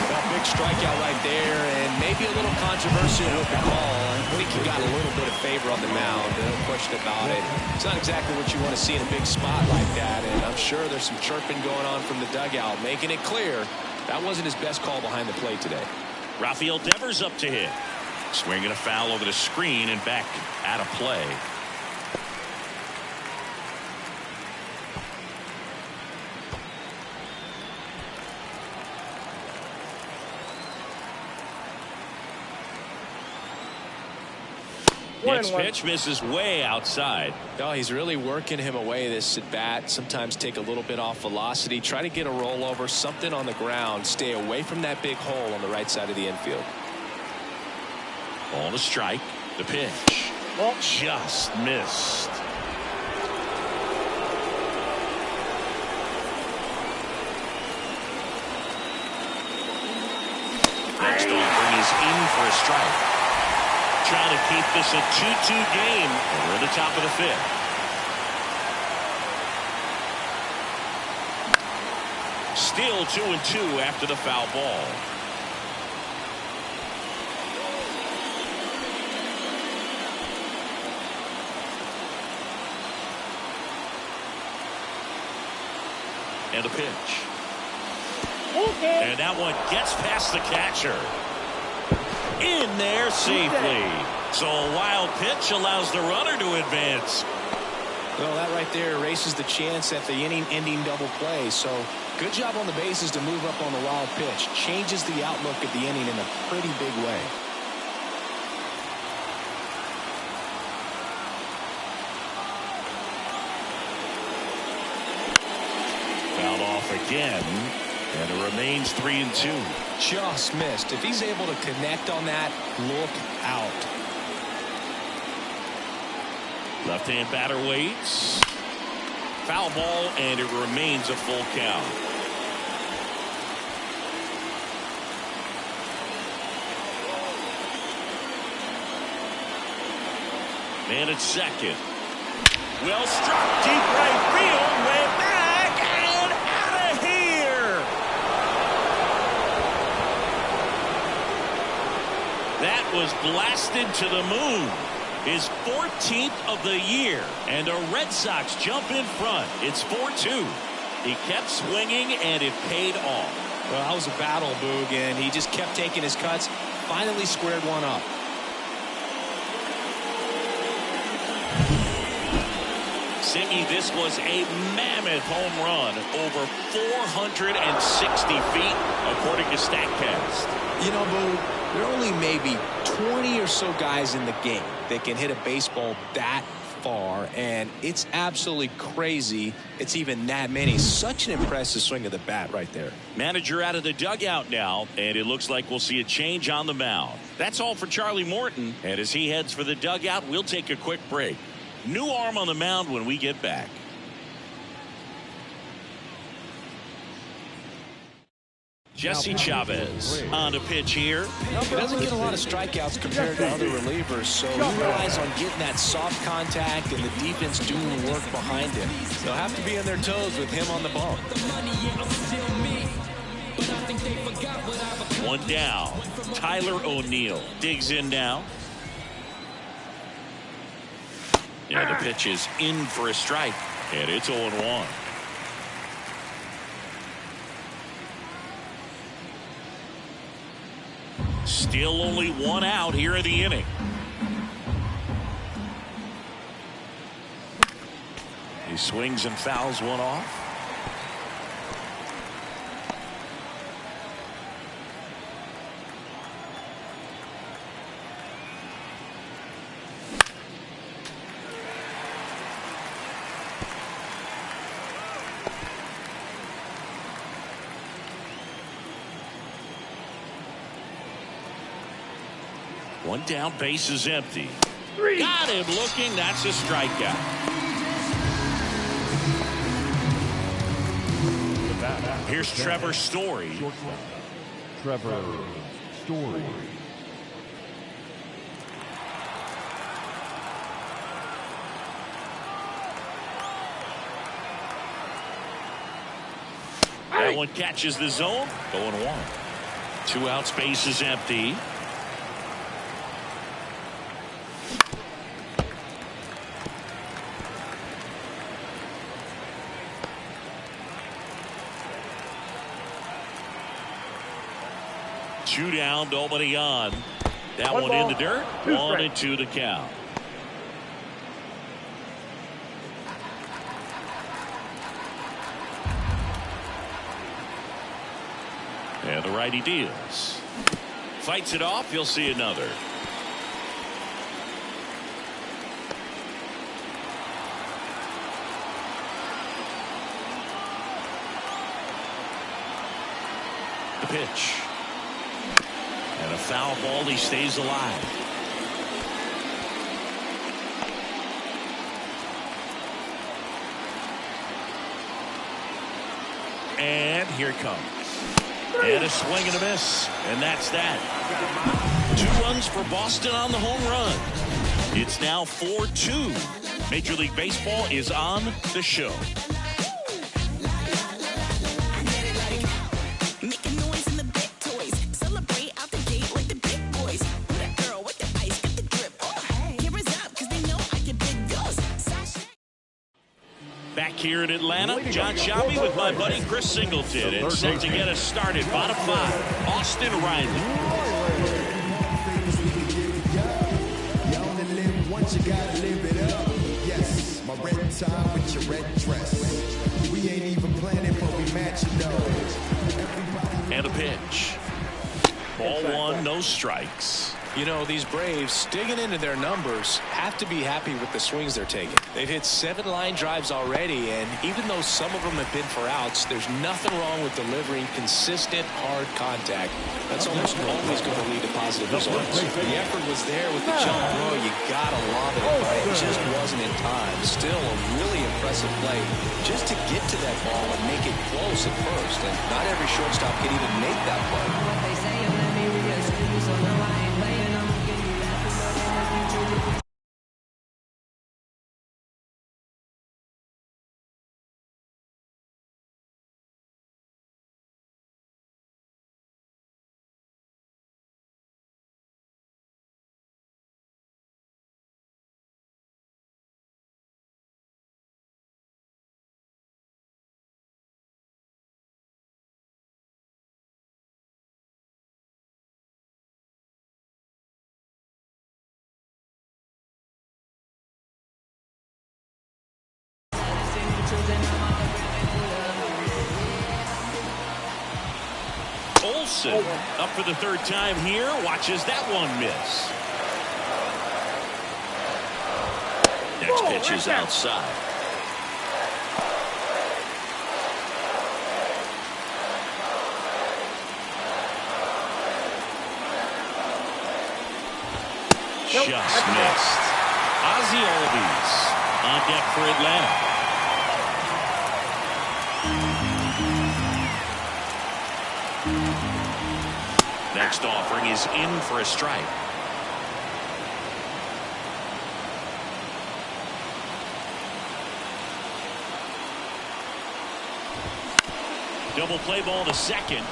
A big strikeout right there, and maybe a little controversial with the call. I think he got a little bit of favor on the mound. No question about it. It's not exactly what you want to see in a big spot like that, and I'm sure there's some chirping going on from the dugout, making it clear that wasn't his best call behind the plate today. Rafael Devers up to hit. Swinging a foul over the screen and back out of play. Next pitch misses way outside. Oh, he's really working him away this at bat. Sometimes take a little bit off velocity. Try to get a rollover, something on the ground. Stay away from that big hole on the right side of the infield. Ball to strike. The pitch. Just missed. Next offering is in for a strike. Trying to keep this a 2-2 game. And we're at the top of the fifth. Still 2-2 after the foul ball. And a pitch. And that one gets past the catcher. In there safely. So a wild pitch allows the runner to advance. Well, that right there erases the chance at the inning-ending double play. So good job on the bases to move up on the wild pitch. Changes the outlook of the inning in a pretty big way. Fouled off again. And it remains 3-2. Just missed. If he's able to connect on that, look out. Left-hand batter waits. Foul ball, and it remains a full count. Man at second. Well struck deep right field. Way back and out of here. That was blasted to the moon. His 14th of the year, and the Red Sox jump in front. It's 4-2. He kept swinging, and it paid off. Well, that was a battle, Boog, and he just kept taking his cuts. Finally squared one up. Singy, this was a mammoth home run, over 460 feet, according to StatCast. You know, Boog, there are only maybe 20 or so guys in the game that can hit a baseball that far, and it's absolutely crazy it's even that many. Such an impressive swing of the bat right there. Manager out of the dugout now, and it looks like we'll see a change on the mound. That's all for Charlie Morton, and as he heads for the dugout, we'll take a quick break. New arm on the mound when we get back. Jesse Chavez on the pitch here. He doesn't get a lot of strikeouts compared to other relievers, so he relies on getting that soft contact and the defense doing the work behind him. They'll have to be on their toes with him on the bump. One down. Tyler O'Neill digs in now. Yeah, the pitch is in for a strike, and it's 0-1. Still only one out here in the inning. He swings and fouls one off. One down, base is empty. Got him looking. That's a strikeout. Here's Trevor Story. Trevor Story. That one catches the zone. 0-1. 2 out, space is empty. Two down, nobody on. That one in the dirt. 1-2 the count. And the righty deals. Fights it off. You'll see another. The pitch. And a foul ball. He stays alive. And here it comes. And a swing and a miss. And that's that. 2 runs for Boston on the home run. It's now 4-2. Major League Baseball is on the show. Back here in Atlanta, John Shabby with my buddy Chris Singleton, and set to get us started. Bottom 5, Austin Riley. You only live once, you gotta live it up. Yes, my red tie with your red dress. We ain't even planning, but we matching those. And a pitch. Ball 1, no strikes. You know, these Braves, digging into their numbers, have to be happy with the swings they're taking. They've hit 7 line drives already, and even though some of them have been for outs, there's nothing wrong with delivering consistent, hard contact. That's almost always going to lead to positive results. The effort was there with the jump throw. You got to love it, but it just wasn't in time. Still a really impressive play just to get to that ball and make it close at first, and not every shortstop can even make that play. Olsen up for the 3rd time here. Watches that one miss. Next pitch is outside. Just missed. Ozzie Albies on deck for Atlanta. Next offering is in for a strike. Double play ball to second.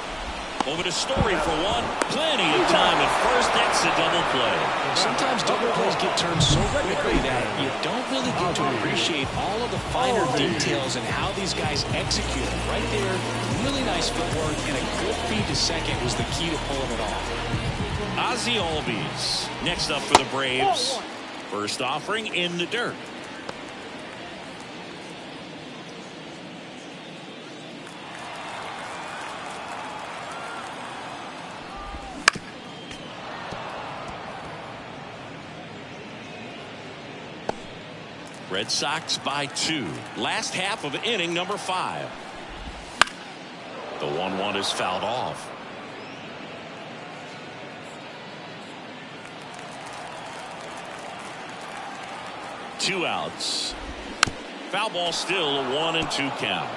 Over to Story for 1. Plenty of time at first. That's a double play. Sometimes double plays get turned so quickly that you don't really get to appreciate all of the finer details and how these guys execute it. Right there, really nice footwork, and a good feed to second was the key to pulling it off. Ozzie Albies next up for the Braves. First offering in the dirt. Red Sox by 2. Last half of inning number 5. The 1-1 is fouled off. Two outs. Foul ball still, a 1-2 count.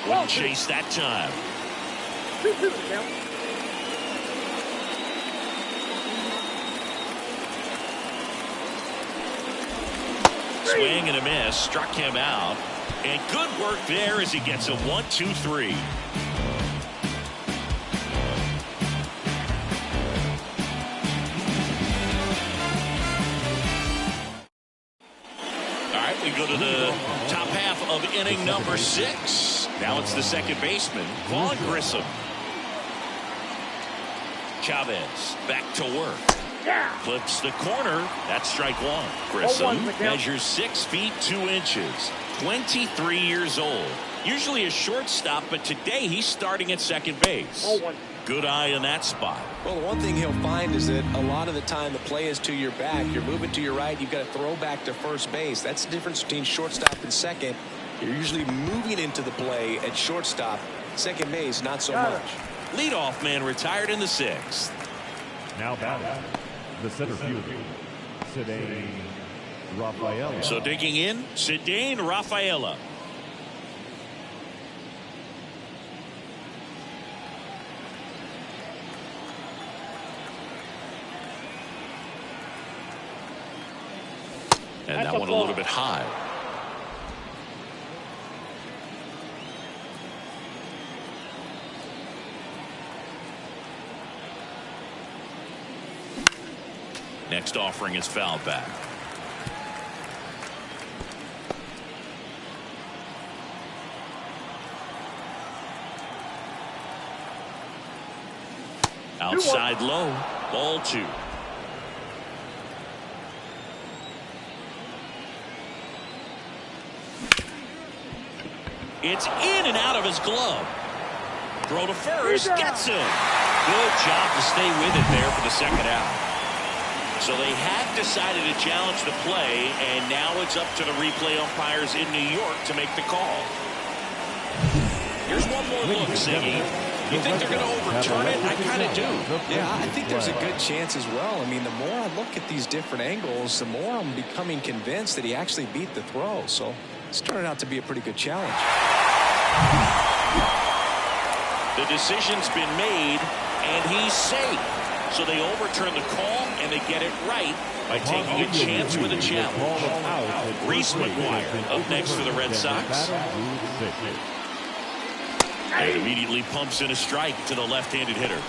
Wouldn't chase that time. 2-2 count. Swing and a miss. Struck him out. And good work there as he gets a 1-2-3. All right, we go to the top half of inning number 6. Now it's the second baseman, Vaughn Grissom. Chavez back to work. Flips the corner. That's strike one. Grissom measures 6 feet 2 inches. 23 years old. Usually a shortstop, but today he's starting at second base. Good eye in that spot. Well, the one thing he'll find is that a lot of the time the play is to your back. You're moving to your right. You've got to throw back to first base. That's the difference between shortstop and second. You're usually moving into the play at shortstop. Second base, not so much. Leadoff man retired in the 6th. Now batting, the center fielder, Cedane Rafaela. So digging in, Cedane Rafaela. And that one a little bit high. Next offering is fouled back. Outside low, ball 2. It's in and out of his glove. Throw to first, gets him. Good job to stay with it there for the second out. So they have decided to challenge the play, and now it's up to the replay umpires in New York to make the call. Here's one more look, Siggy. You think they're going to overturn it? I kind of do. Yeah, I think there's a good chance as well. I mean, the more I look at these different angles, the more I'm becoming convinced that he actually beat the throw. So it's turned out to be a pretty good challenge. The decision's been made, and he's safe. So they overturn the call, and they get it right by taking a chance with a challenge. Reese McGuire up next for the Red Sox. And immediately pumps in a strike to the left-handed hitter.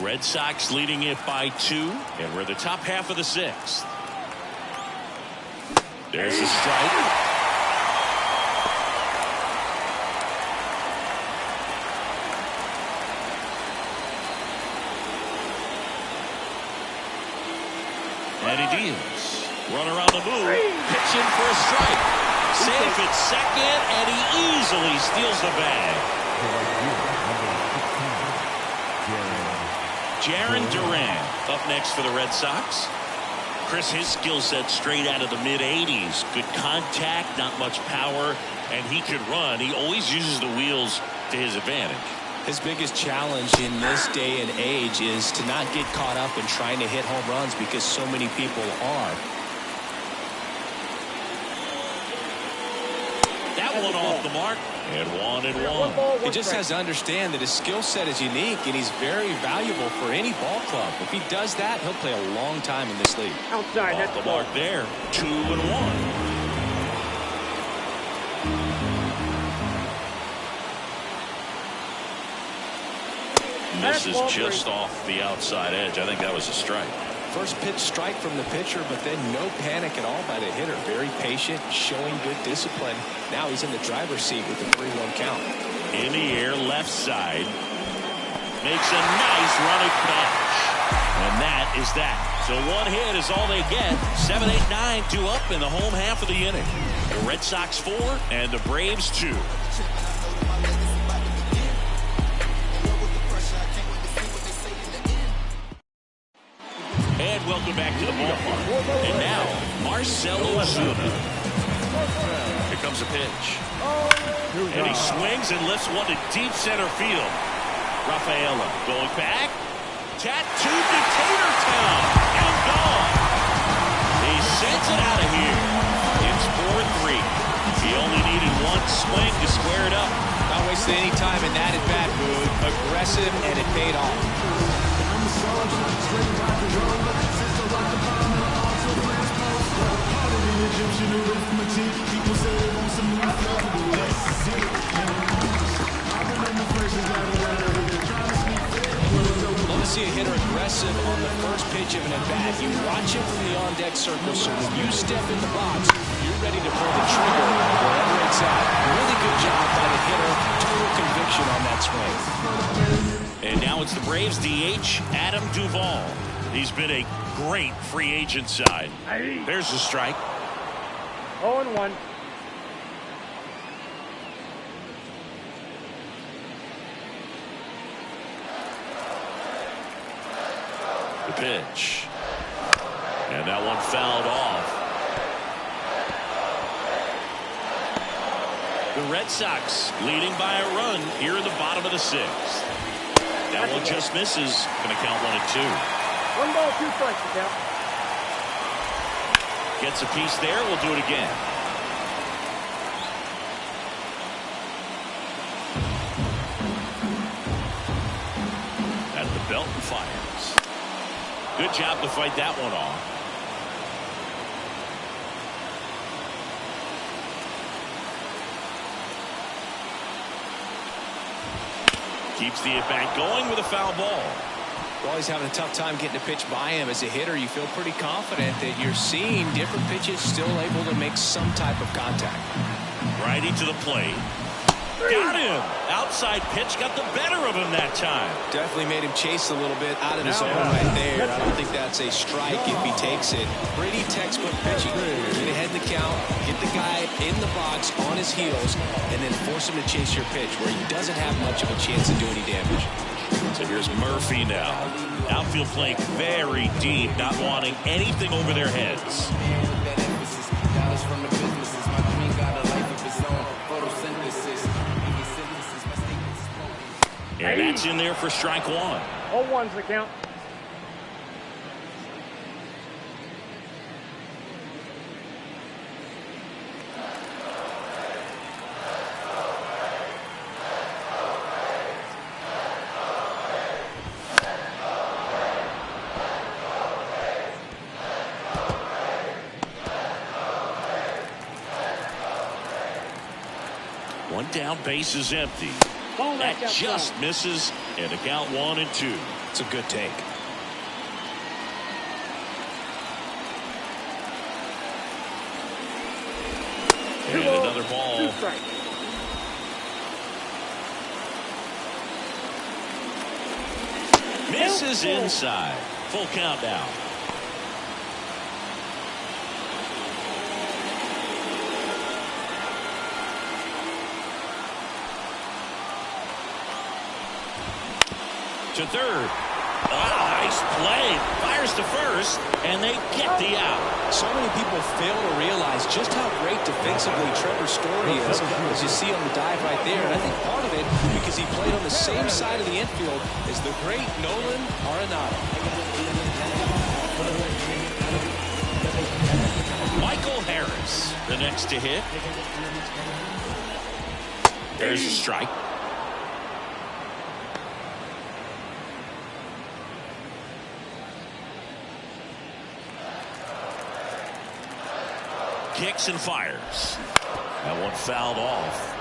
Red Sox leading it by 2, and we're in the top half of the 6th. There's a strike. And he deals. Run around the move. Pitch in for a strike. Safe at second, and he easily steals the bag. Jarren Duran up next for the Red Sox. Chris, his skill set straight out of the mid-80s. Good contact, not much power, and he could run. He always uses the wheels to his advantage. His biggest challenge in this day and age is to not get caught up in trying to hit home runs because so many people are. That one off the mark. And 1-1. He just has to understand that his skill set is unique and he's very valuable for any ball club. If he does that, he'll play a long time in this league. Outside, off the mark there. 2-1. Misses just off the outside edge. I think that was a strike. First pitch strike from the pitcher, but then no panic at all by the hitter. Very patient, showing good discipline. Now he's in the driver's seat with the 3-1 count. In the air, left side. Makes a nice running catch. And that is that. So one hit is all they get. 7, 8, 9, 2 up in the home half of the inning. The Red Sox 4 and the Braves 2. And welcome back to the ballpark. And now, Marcell Ozuna. Here comes a pitch. And he swings and lifts one to deep center field. Rafaela going back. Tattooed to Tatertown. And gone. He sends it out of here. It's pitch of an at-bat. You watch it from the on-deck circle, so when you step in the box, you're ready to pull the trigger wherever it's at. Really good job by the hitter. Total conviction on that swing. And now it's the Braves DH, Adam Duvall. He's been a great free agent side. There's the strike. 0-1. The pitch. And that one fouled off. The Red Sox leading by a run here in the bottom of the sixth. That one just misses. Going to count 1-2. 1 ball, 2 strikes to count. Gets a piece there. We'll do it again. At the belt and fires. Good job to fight that one off. Keeps the at-bat going with a foul ball. Well, he's having a tough time getting a pitch by him. As a hitter, you feel pretty confident that you're seeing different pitches still able to make some type of contact. Righty to the plate. Got him. Outside pitch got the better of him that time. Definitely made him chase a little bit out of the zone right there. I don't think that's a strike if he takes it. Pretty textbook pitching. Get ahead in the count, get the guy in the box on his heels, and then force him to chase your pitch where he doesn't have much of a chance to do any damage. So here's Murphy now. Outfield playing very deep, not wanting anything over their heads. And that's in there for strike one. 0-1's the count. One down, base is empty. That just misses, and a count 1-2. It's a good take. And another ball. Misses inside. Full count now. To third. Oh, nice play. Fires to first, and they get the out. So many people fail to realize just how great defensively Trevor Story is, as you see on the dive right there. And I think part of it because he played on the same side of the infield as the great Nolan Arenado. Michael Harris, the next to hit. There's a strike. Kicks and fires. That one fouled off.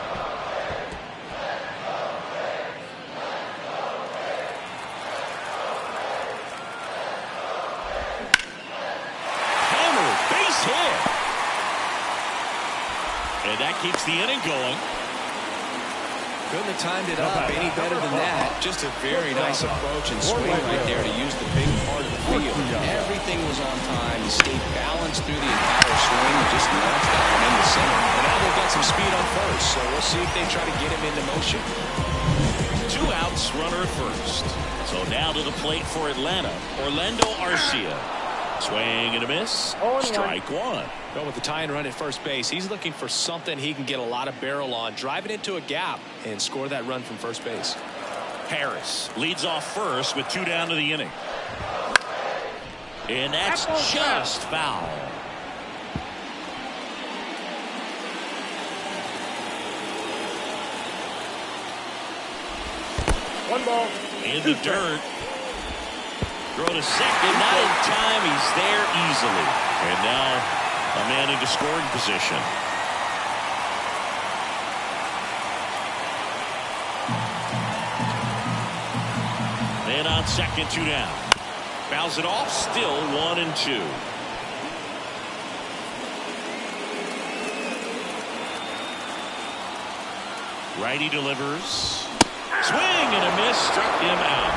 Hammer, base hit. And that keeps the inning going. Couldn't have timed it up any better than that. Just a very nice approach and swing right there to use the big part of the field. Everything was on time. He stayed balanced through the entire swing and just launched that one in the center. And now they've got some speed on first, so we'll see if they try to get him into motion. 2 outs, runner at first. So now to the plate for Atlanta, Orlando Arcia. Swing and a miss. Strike one. Well, with the tie and run at first base, he's looking for something he can get a lot of barrel on, drive it into a gap, and score that run from first base. Harris leads off first with 2 down to the inning. And that's just foul. One ball. In the dirt. Throw to second, not in time. He's there easily. And now a man into scoring position. Man on second, 2 down. Fouls it off. Still 1-2. Righty delivers. Swing and a miss. Struck him out.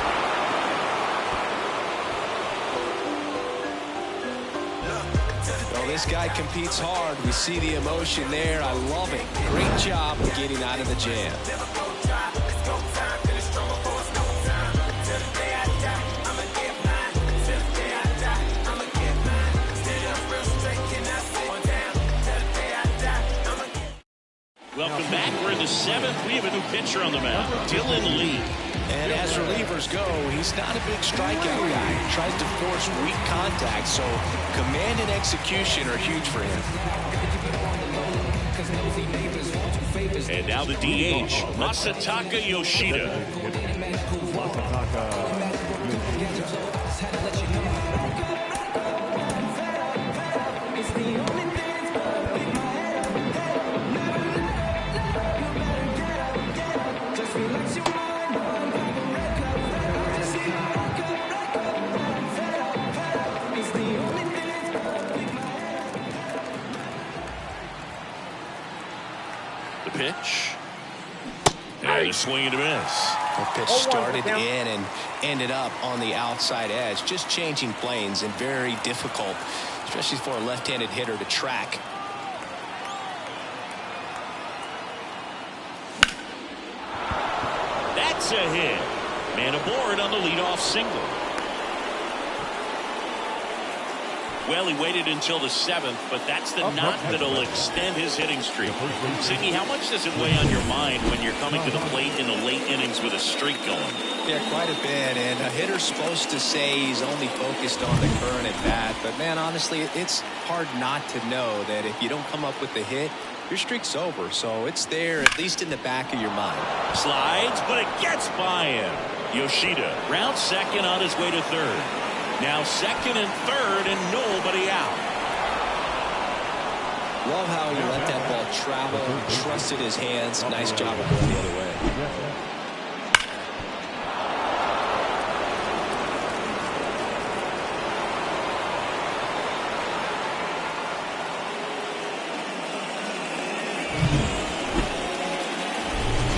Well, this guy competes hard. We see the emotion there. I love it. Great job of getting out of the jam. Welcome back. We're in the 7th. We have a new pitcher on the mound, Dylan Lee. And as relievers go, he's not a big strikeout guy. He tries to force weak contact, so command and execution are huge for him. And now the DH, Masataka Yoshida. The pitch. And a swing and a miss. The pitch started in and ended up on the outside edge. Just changing planes and very difficult, especially for a left-handed hitter to track. That's a hit. Man aboard on the leadoff single. Well, he waited until the 7th, but that's the knot that'll extend his hitting streak. Siggy, how much does it weigh on your mind when you're coming to the plate in the late innings with a streak going? Yeah, quite a bit. And a hitter's supposed to say he's only focused on the current at bat. But, man, honestly, it's hard not to know that if you don't come up with the hit, your streak's over. So it's there, at least in the back of your mind. Slides, but it gets by him. Yoshida rounds second on his way to third. Now second and third and nobody out. Love how he let that ball travel, trusted his hands. Nice job of going the other way.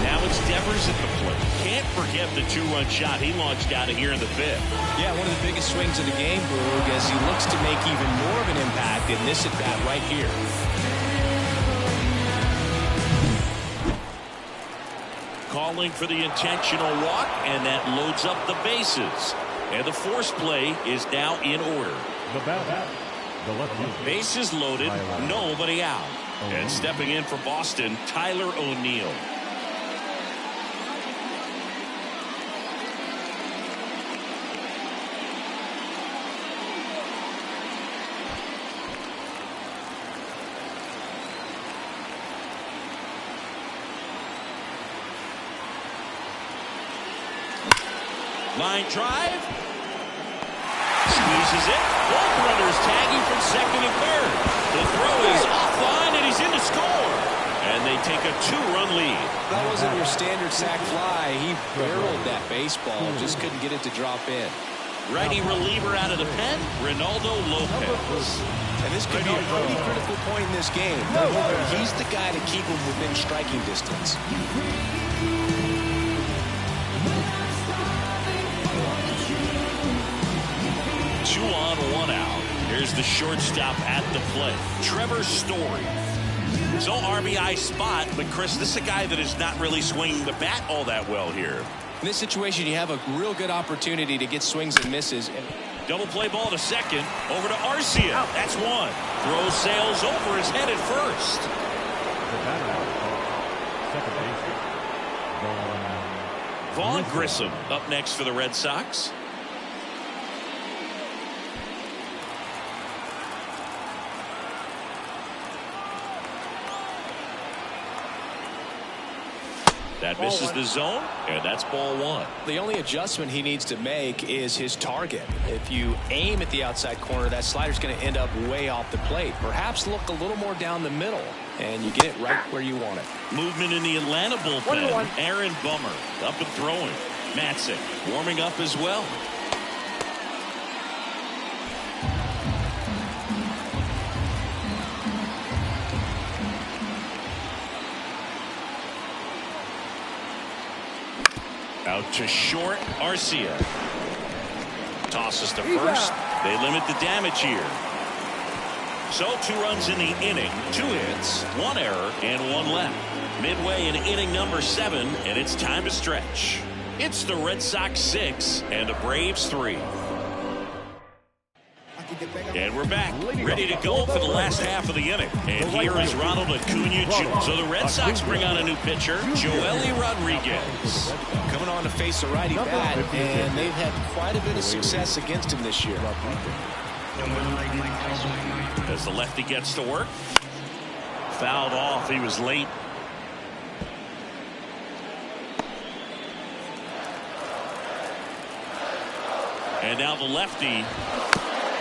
Now it's Devers at the plate. Can't forget the 2-run shot he launched out of here in the 5th. Yeah, one of the biggest swings of the game, Boog, as he looks to make even more of an impact in this at-bat right here. Calling for the intentional walk, and that loads up the bases. And the force play is now in order. The bat, the left. Bases loaded, nobody out. And stepping in for Boston, Tyler O'Neill. Line drive. Squeezes it. Both runners tagging from second and third. The throw is offline and he's in to score. And they take a 2-run lead. That wasn't your standard sac fly. He barreled that baseball. Just couldn't get it to drop in. Righty reliever out of the pen, Ronaldo Lopez. And this could be a pretty critical point in this game. He's the guy to keep him within striking distance. 2 on, 1 out. Here's the shortstop at the plate, Trevor Story. So RBI spot, but Chris, this is a guy that is not really swinging the bat all that well here. In this situation, you have a real good opportunity to get swings and misses. Double play ball to second, over to Arcia. That's one. Throw sails over his head at first. Second base. Vaughn Grissom up next for the Red Sox. That misses the zone, and that's ball 1. The only adjustment he needs to make is his target. If you aim at the outside corner, that slider's going to end up way off the plate. Perhaps look a little more down the middle, and you get it right where you want it. Movement in the Atlanta bullpen. Aaron Bummer up and throwing. Matzik warming up as well. Out to short, Arcia. Tosses to first. They limit the damage here. So 2 runs in the inning, 2 hits, 1 error, and 1 left. Midway in inning number 7, and it's time to stretch. It's the Red Sox 6 and the Braves 3. And we're back, ready to go for the last half of the inning. And here is Ronald Acuna Jr. So the Red Sox bring on a new pitcher, Joely Rodriguez. Coming on to face a righty bat, and they've had quite a bit of success against him this year. As the lefty gets to work. Fouled off. He was late. And now the lefty.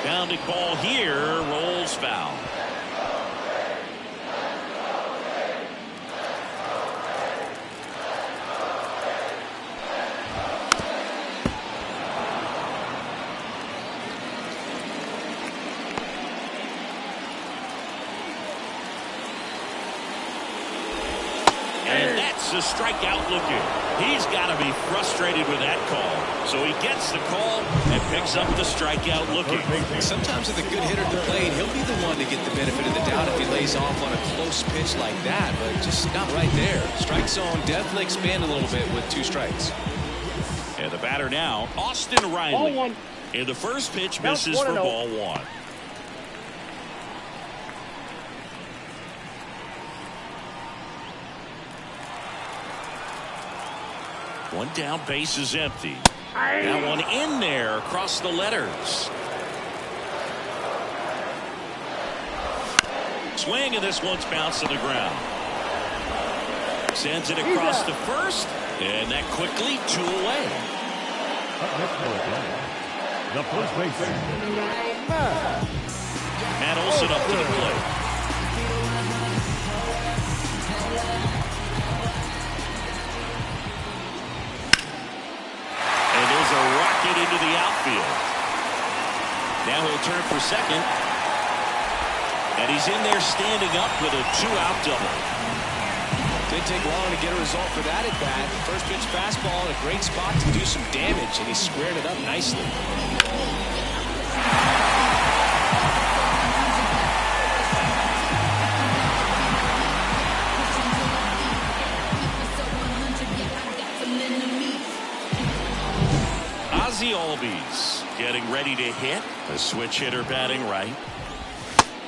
Bounding ball here. Rolls foul. And that's a strikeout looking. He's got to be frustrated with that call. So he gets the call and picks up the strikeout looking. Sometimes with a good hitter at the plate, he'll be the one to get the benefit of the doubt if he lays off on a close pitch like that, but just not right there. Strike zone definitely expand a little bit with 2 strikes. And the batter now, Austin Riley. Ball 1. And the first pitch misses for ball 1. One down, base is empty. That one in there across the letters. Swing, and this one's bounced to the ground. Sends it across to first, and that quickly 2 away. Up next for the first baseman, Matt Olson up to the plate. Into the outfield. Now he'll turn for second. And he's in there standing up with a 2-out double. Didn't take long to get a result for that at bat. First pitch fastball in a great spot to do some damage, and he squared it up nicely. Ozzie Albies getting ready to hit. A switch hitter batting right.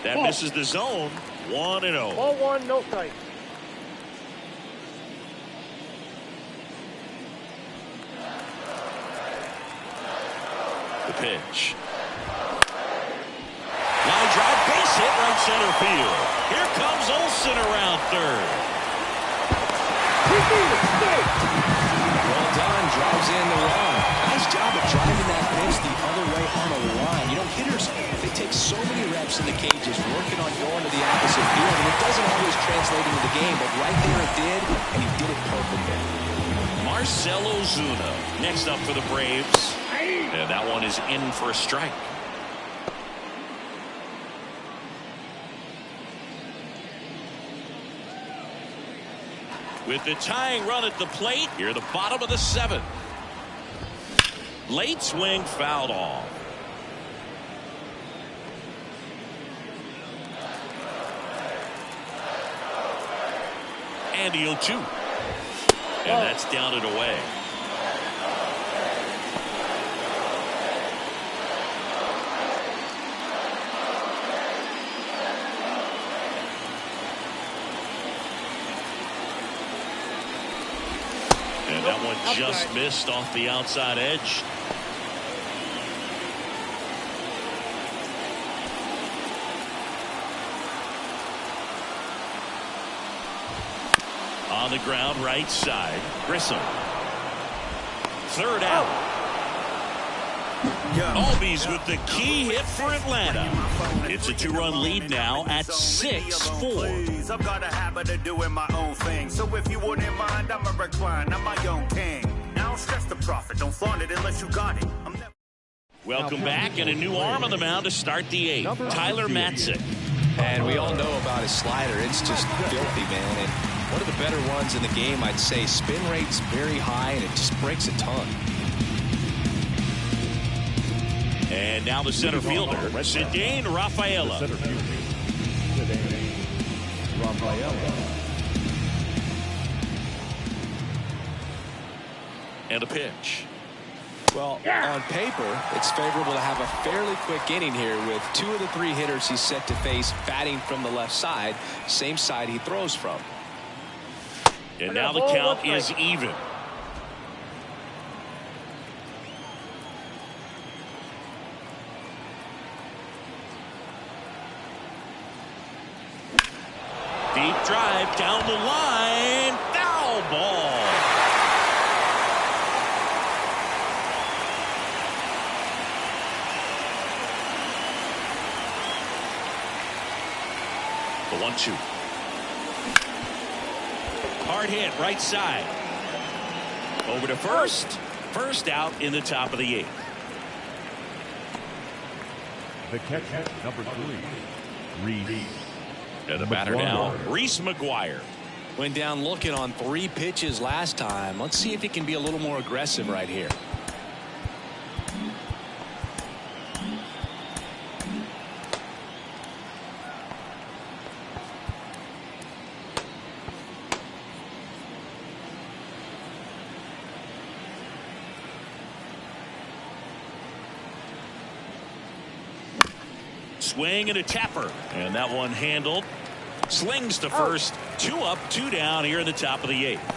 That misses the zone. 1-0. Ball 1, no strike. The pitch. Line drive, base hit, right center field. Here comes Olson around third. Well done, drives in the run. Nice job of driving that pitch the other way on the line. You know, hitters, they take so many reps in the cages working on going to the opposite field, and it doesn't always translate into the game, but right there it did, and he did it perfectly. Marcell Ozuna next up for the Braves. And that one is in for a strike. With the tying run at the plate, here the bottom of the 7th. Late swing fouled off. And the 0-2. And that's down and away. And that one just missed off the outside edge. On the ground, right side. Grissom. Third out. Albies with the key hit for Atlanta. It's a 2-run lead now at 6-4. I've got a habit of doing my own thing. So if you wouldn't mind, I'm a recline. I'm my own king. I don't stress the profit. Don't flaunt it unless you got it. Welcome back, and a new arm on the mound to start the 8th. Tyler Matzik. And we all know about his slider. It's just filthy, man. And One of the better ones in the game, I'd say. Spin rate's very high, and it just breaks a ton. And now the center fielder, Cedane Rafaela. Center fielder, Cedane Rafaela. And a pitch. Well, on paper, it's favorable to have a fairly quick inning here with 2 of the 3 hitters he's set to face batting from the left side, same side he throws from. And now the count is even. Deep drive down the line. Foul ball. The 1-2. Hard hit right side. Over to first. First out in the top of the 8th. The catch, number 3, Reese. And the batter now, Reese McGuire. Went down looking on 3 pitches last time. Let's see if he can be a little more aggressive right here. Swing and a tapper. And that one handled. Slings to first. 2 up, 2 down here in the top of the 8th.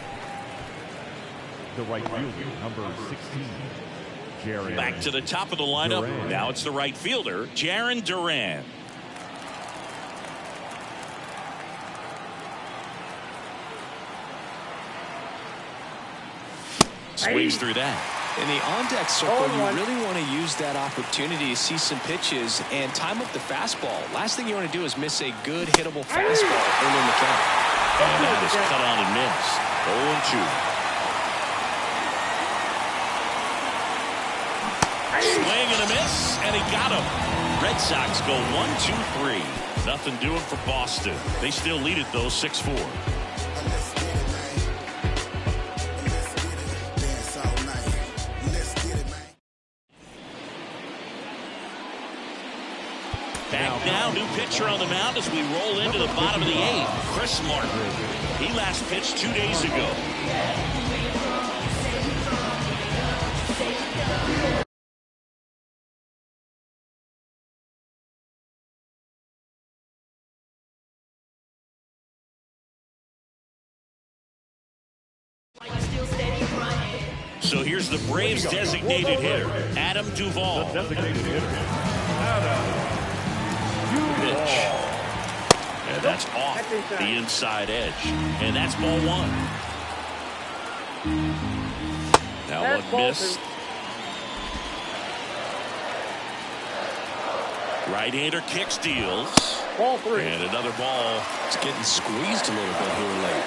The right fielder, number 16, Jaron. Back to the top of the lineup. Duran. Now it's the right fielder, Jaron Duran. Swings through that. In the on-deck circle, you really want to use that opportunity to see some pitches and time up the fastball. Last thing you want to do is miss a good hittable fastball early in the count. And that is cut on and missed. 0-2. Swing and a miss, and he got him. Red Sox go 1-2-3. Nothing doing for Boston. They still lead it, though, 6-4. Back now, new pitcher on the mound as we roll into the bottom of the 8th. Chris Martin. He last pitched 2 days ago. So here's the Braves' designated hitter, Adam Duvall. The designated hitter, Adam. Pitch. And that's off the inside edge. And that's ball 1. Now one missed. Right-hander kick steals. Ball 3. And another ball. It's getting squeezed a little bit here late.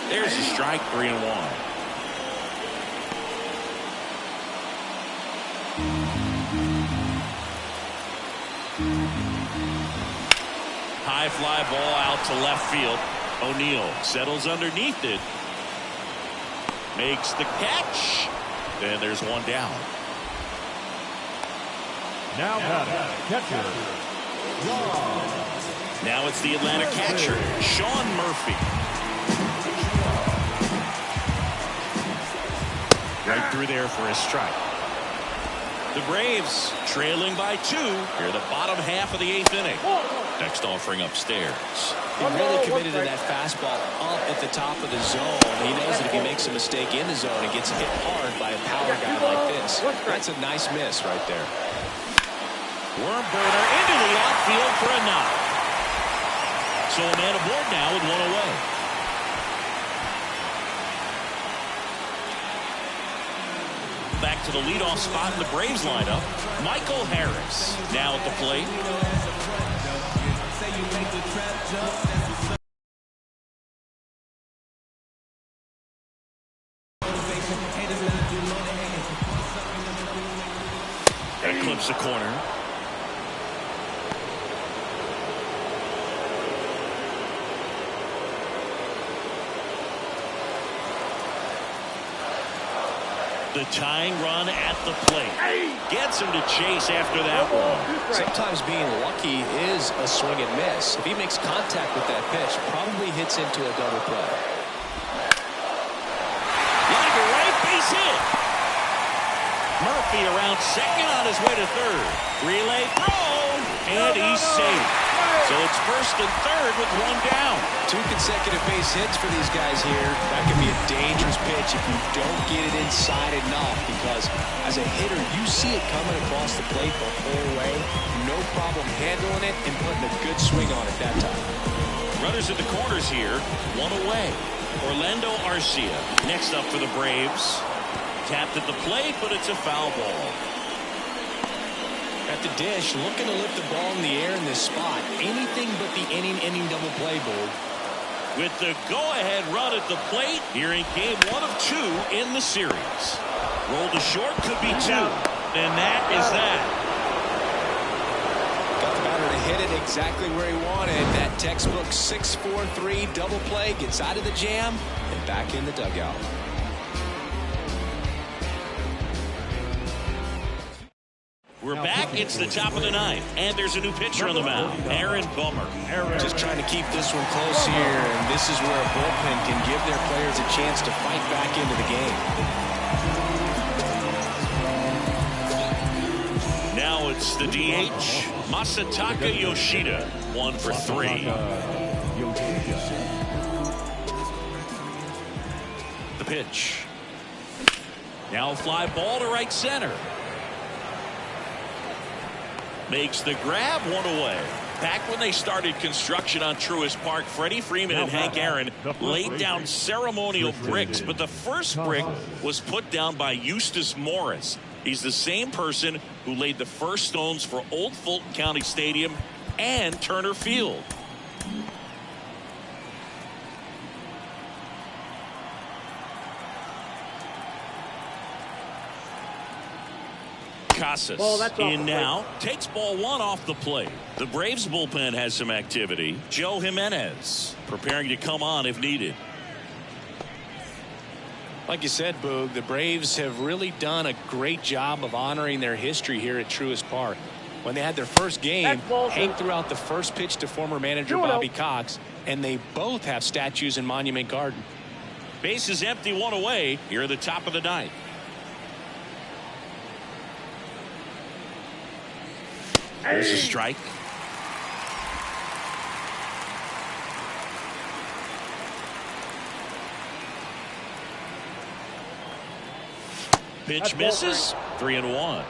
There's a strike, 3-1. High fly ball out to left field. O'Neill settles underneath it. Makes the catch. And there's one down. Now catcher. Now it's the Atlanta catcher, Sean Murphy. Right through there for a strike. The Braves trailing by 2 here in the bottom half of the 8th inning. Next offering upstairs. He really committed to that fastball up at the top of the zone. He knows that if he makes a mistake in the zone, he gets hit hard by a power guy like this. That's a nice miss right there. Worm burner into the outfield for a knock. So a man aboard now with 1 away. Back to the leadoff spot in the Braves lineup, Michael Harris now at the plate. flips the corner. The tying run at the plate. Gets him to chase after that one. Sometimes being lucky is a swing and miss. If he makes contact with that pitch, probably hits into a double play. Line to right, base hit. Murphy around second on his way to third. Relay throw, and he's safe. So it's first and third with one down. 2 consecutive base hits for these guys here. That could be a dangerous pitch if you don't get it inside enough, because as a hitter, you see it coming across the plate the whole way. No problem handling it and putting a good swing on it that time. Runners at the corners here, one away. Orlando Arcia next up for the Braves. Tapped at the plate, but it's a foul ball. At the dish, looking to lift the ball in the air in this spot. Anything but the inning double play, Bull. With the go-ahead run at the plate here in game 1 of 2 in the series. Roll to short, could be 2. And that is that. Got the batter to hit it exactly where he wanted. That textbook 6-4-3 double play gets out of the jam and back in the dugout. We're back. It's the top of the 9th, and there's a new pitcher on the mound, Aaron Bummer. Just trying to keep this one close here, and this is where a bullpen can give their players a chance to fight back into the game. Now it's the DH, Masataka Yoshida, 1 for 3. The pitch. Now a fly ball to right center. Makes the grab, 1 away. Back when they started construction on Truist Park, Freddie Freeman and Hank Aaron laid down ceremonial bricks, but the first brick was put down by Eustace Morris. He's the same person who laid the first stones for Old Fulton County Stadium and Turner Field. Casas in now, takes ball 1 off the plate. The Braves bullpen has some activity. Joe Jimenez preparing to come on if needed. Like you said, Boog, the Braves have really done a great job of honoring their history here at Truist Park. When they had their first game, Hank threw out the first pitch to former manager Bobby Cox, and they both have statues in Monument Garden. Base is empty, 1 away. Here at the top of the 9th. There's a strike. Pitch misses. 3-1.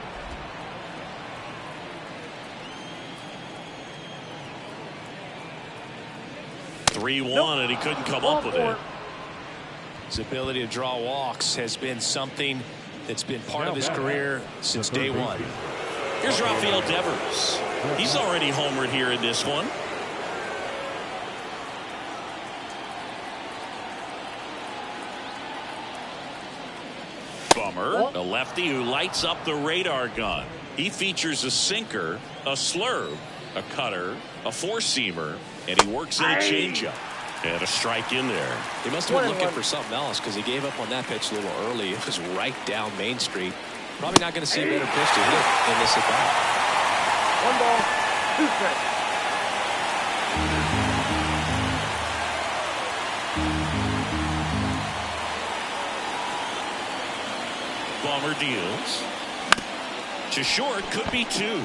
And he couldn't come up with it. His ability to draw walks has been something that's been part of his career since day 1. Here's Rafael Devers. He's already homered here in this one. Bummer, a lefty who lights up the radar gun. He features a sinker, a slurve, a cutter, a four-seamer, and he works in a changeup. And a strike in there. He must have been looking for something else, because he gave up on that pitch a little early. It was right down Main Street. Probably not going to see a better pitch to hit in this at bat. 1 ball, 2 strikes. Bummer deals. To short, could be 2.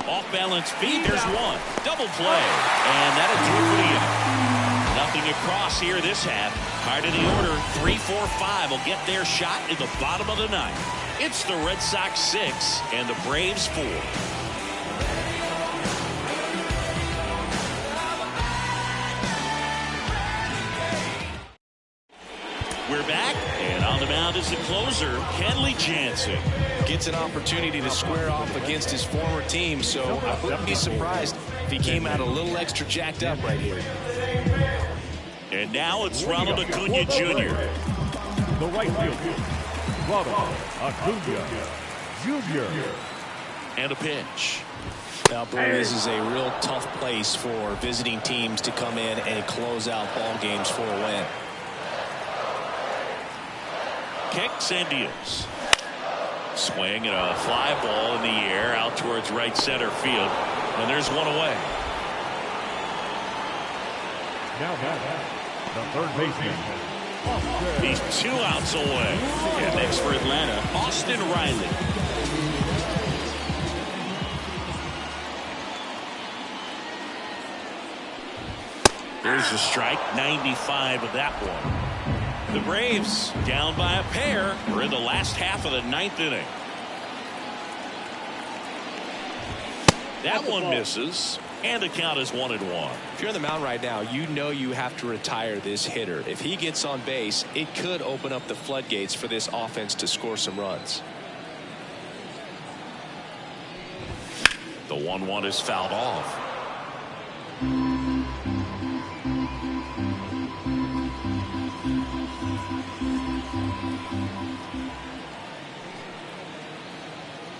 Off balance feet, there's 1. Double play. And that'll do it for the inning. Nothing across here this half. High to the order, 3-4-5 will get their shot in the bottom of the 9th. It's the Red Sox 6 and the Braves 4. We're back, and on the mound is the closer, Kenley Jansen. Gets an opportunity to square off against his former team, so I wouldn't be surprised if he came out a little extra jacked up right here. And now it's Ronald Acuna Jr. The right fielder, Ronald Acuna Jr. And a pitch. Now, boy, this is a real tough place for visiting teams to come in and close out ball games for a win. Kicks and deals. Swing and a fly ball in the air out towards right center field. And there's one away. Now the third baseman. He's 2 outs away. And next for Atlanta, Austin Riley. There's a strike, 95 of that one. The Braves down by a pair. We're in the last half of the 9th inning. That one misses, and the count is 1-1. If you're on the mound right now, you know you have to retire this hitter. If he gets on base, it could open up the floodgates for this offense to score some runs. The 1-1 is fouled off.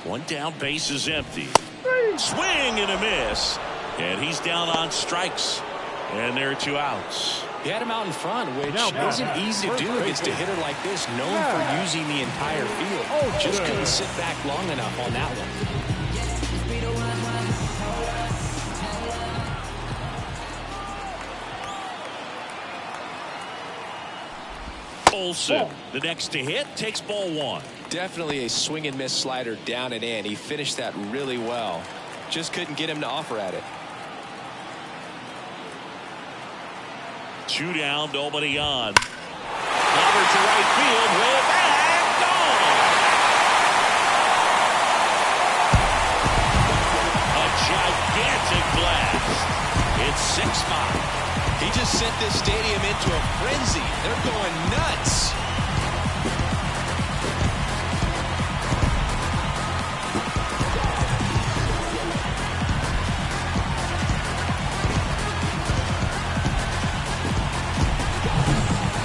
One down, base is empty. Swing and a miss. And he's down on strikes. And there are 2 outs. He had him out in front, which isn't easy to do against a hitter like this, known for using the entire field. Just couldn't sit back long enough on that one. Olsen, the next to hit, takes ball 1. Definitely a swing and miss slider down and in. He finished that really well. Just couldn't get him to offer at it. 2 down, nobody on. Over to right field, way back, gone. A gigantic blast. It's 6-5. He just sent this stadium into a frenzy. They're going nuts.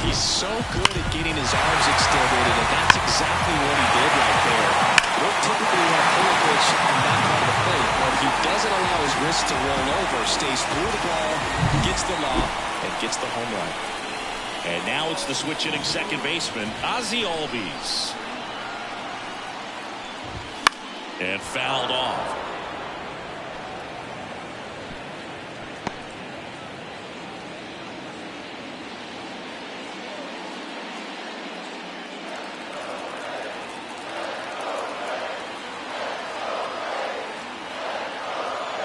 He's so good at getting his arms extended, and that's exactly what he did right there. You don't typically want to pull a pitch on that part of the plate, but he doesn't allow his wrist to roll over, stays through the ball, gets the lob, and gets the home run. And now it's the switch hitting second baseman, Ozzie Albies. And fouled off.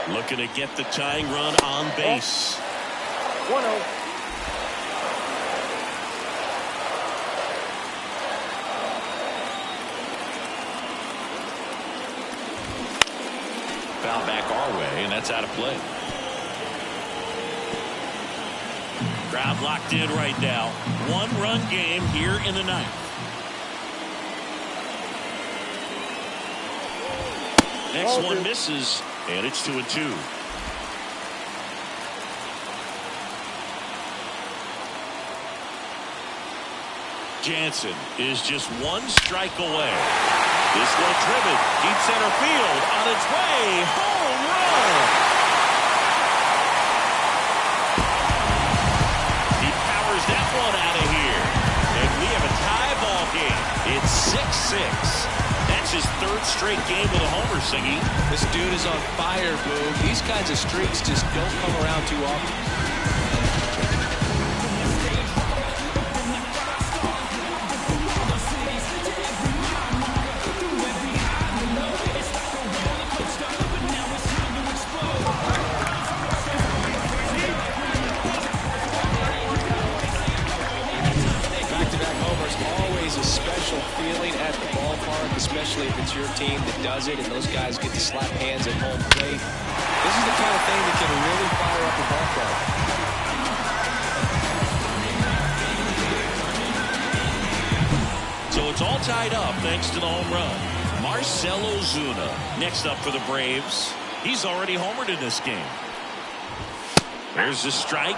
Looking to get the tying run on base. 1-0. Foul back our way, and that's out of play. Crowd locked in right now. 1-run game here in the 9th. Next one misses, and it's 2-2. Jansen is just 1 strike away. This one driven deep center field on its way. Home run. He powers that one out of here. And we have a tie ball game. It's 6-6. That's his 3rd straight game with a homer, Singy. This dude is on fire, Boo. These kinds of streaks just don't come around too often. Feeling at the ballpark, especially if it's your team that does it and those guys get to slap hands at home plate. This is the kind of thing that can really fire up a ballpark. So it's all tied up thanks to the home run. Marcell Ozuna next up for the Braves. He's already homered in this game. There's the strike.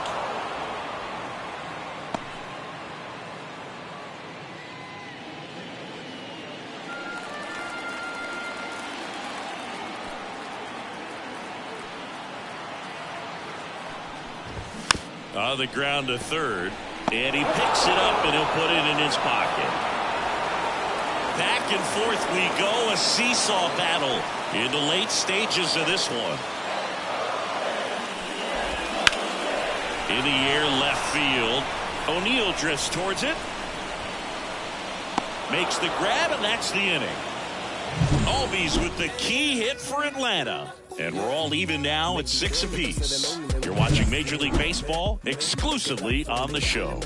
On the ground to third. And he picks it up and he'll put it in his pocket. Back and forth we go. A seesaw battle in the late stages of this one. In the air left field. O'Neill drifts towards it. Makes the grab, and that's the inning. Albies with the key hit for Atlanta. And we're all even now at 6 apiece. You're watching Major League Baseball exclusively on the show.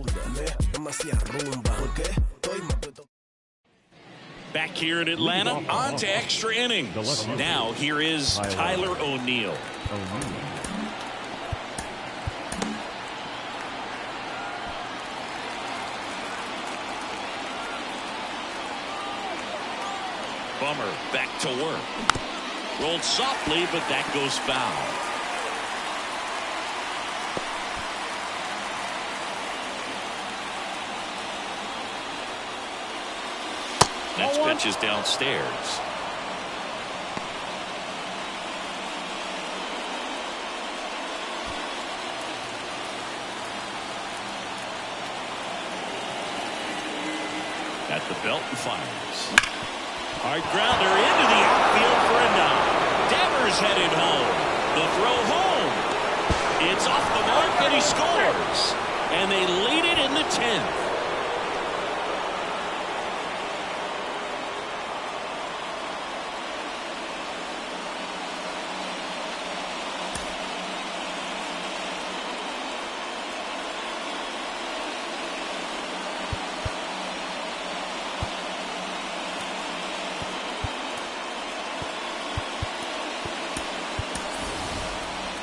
Back here in Atlanta, on to extra innings. Now here is Tyler O'Neill. Bummer back to work. Rolled softly, but that goes foul. Next pitch is downstairs. At the belt and fires. Hard grounder into the outfield for a knock. Devers headed home. The throw home. It's off the mark and he scores. And they lead it in the 10th.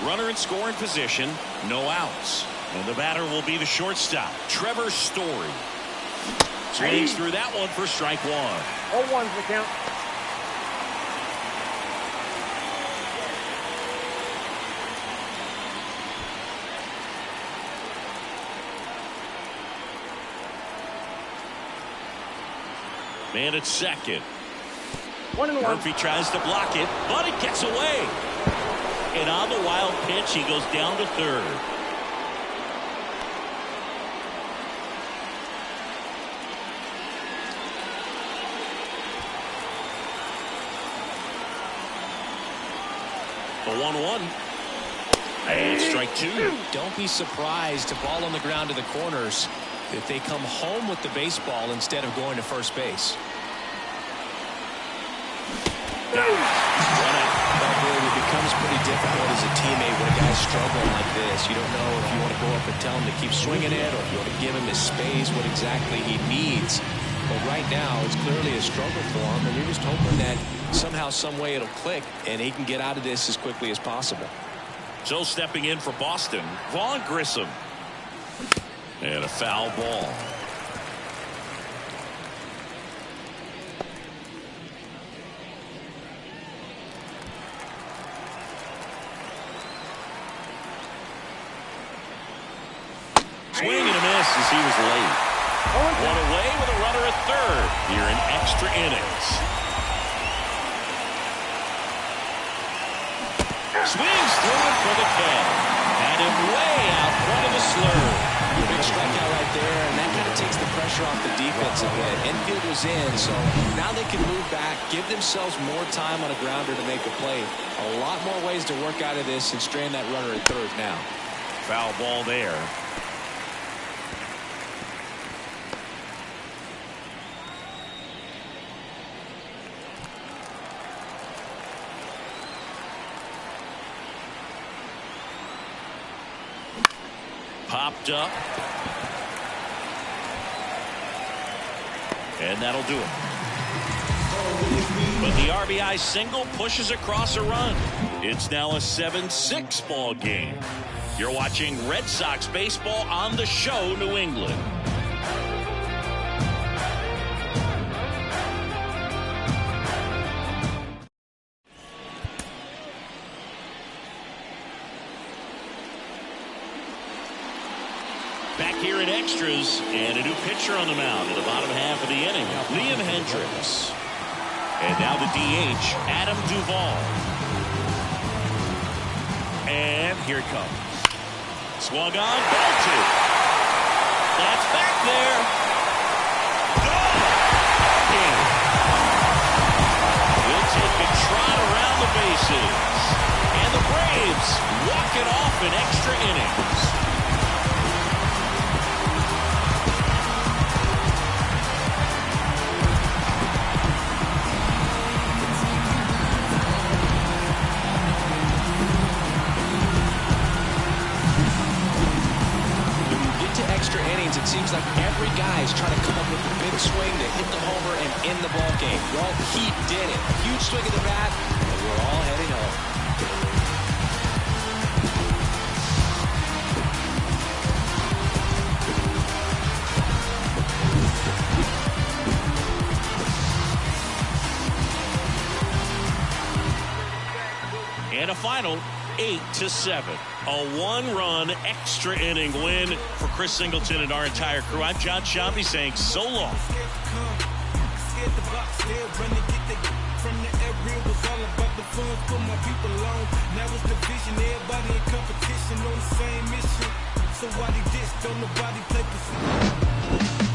Runner in scoring position, no outs. And the batter will be the shortstop, Trevor Story. Swings through that one for strike one. 0-1's the count. Man at second. 1-1. Murphy tries to block it, but it gets away. And on the wild pitch, he goes down to third. The 1-1. And strike two. Don't be surprised to ball on the ground to the corners if they come home with the baseball instead of going to first base. It becomes pretty difficult as a teammate when a guy's struggling like this. You don't know if you want to go up and tell him to keep swinging it or if you want to give him his space, what exactly he needs. But right now, it's clearly a struggle for him, and you're just hoping that somehow, some way it'll click, and he can get out of this as quickly as possible. So stepping in for Boston, Vaughn Grissom. And a foul ball. Swing and a miss as he was late. One away with a runner at third here in extra innings. Swings through it for the count. Had him way out front of the slurve. Big strikeout right there, and that kind of takes the pressure off the defense a bit. Infield was in, so now they can move back, give themselves more time on a grounder to make a play. A lot more ways to work out of this and strand that runner at third now. Foul ball there. Popped up. And that'll do it. But the RBI single pushes across a run. It's now a 7-6 ball game. You're watching Red Sox baseball on the show, New England. Back here in extras, and a new pitcher on the mound in the bottom half of the inning, Liam Hendricks. And now the DH, Adam Duvall. And here it comes. Swung on, belted. That's back there. Gone. We'll take a trot around the bases. And the Braves walk it off in extra innings. It seems like every guy is trying to come up with a big swing to hit the homer and end the ball game. Well, he did it. Huge swing of the bat, and we're all heading home. And a final 8-7. A one-run extra inning win for Chris Singleton and our entire crew. I'm John Shambi saying so long.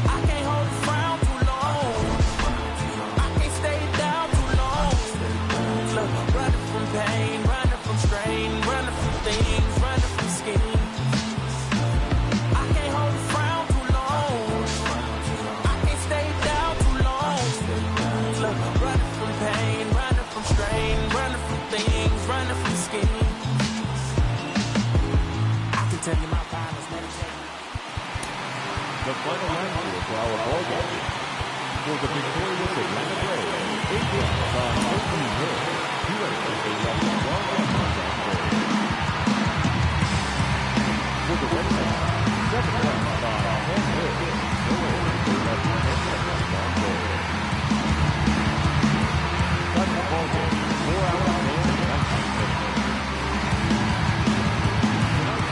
I can't hold a frown too long. I can't stay down too long. Look, running from pain, running from strain, running from things, running from schemes. I can't hold a frown too long. I can't stay down too long. Look, running from pain, running from strain, running from things, running from schemes. I can tell you my finals meditation. The final line for our ball game. For the victorious Atlanta Braves, 8 runs on opening hit. Here is a left one on third. For the Red Sox, 7 runs on home hit. Here is a left one on third. Cut the ball game. 4 out of 10.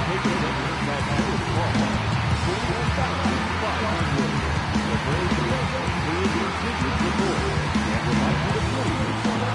Taking it that good ball. 41,500. The Braves cleared the digits to board and remind you to please run.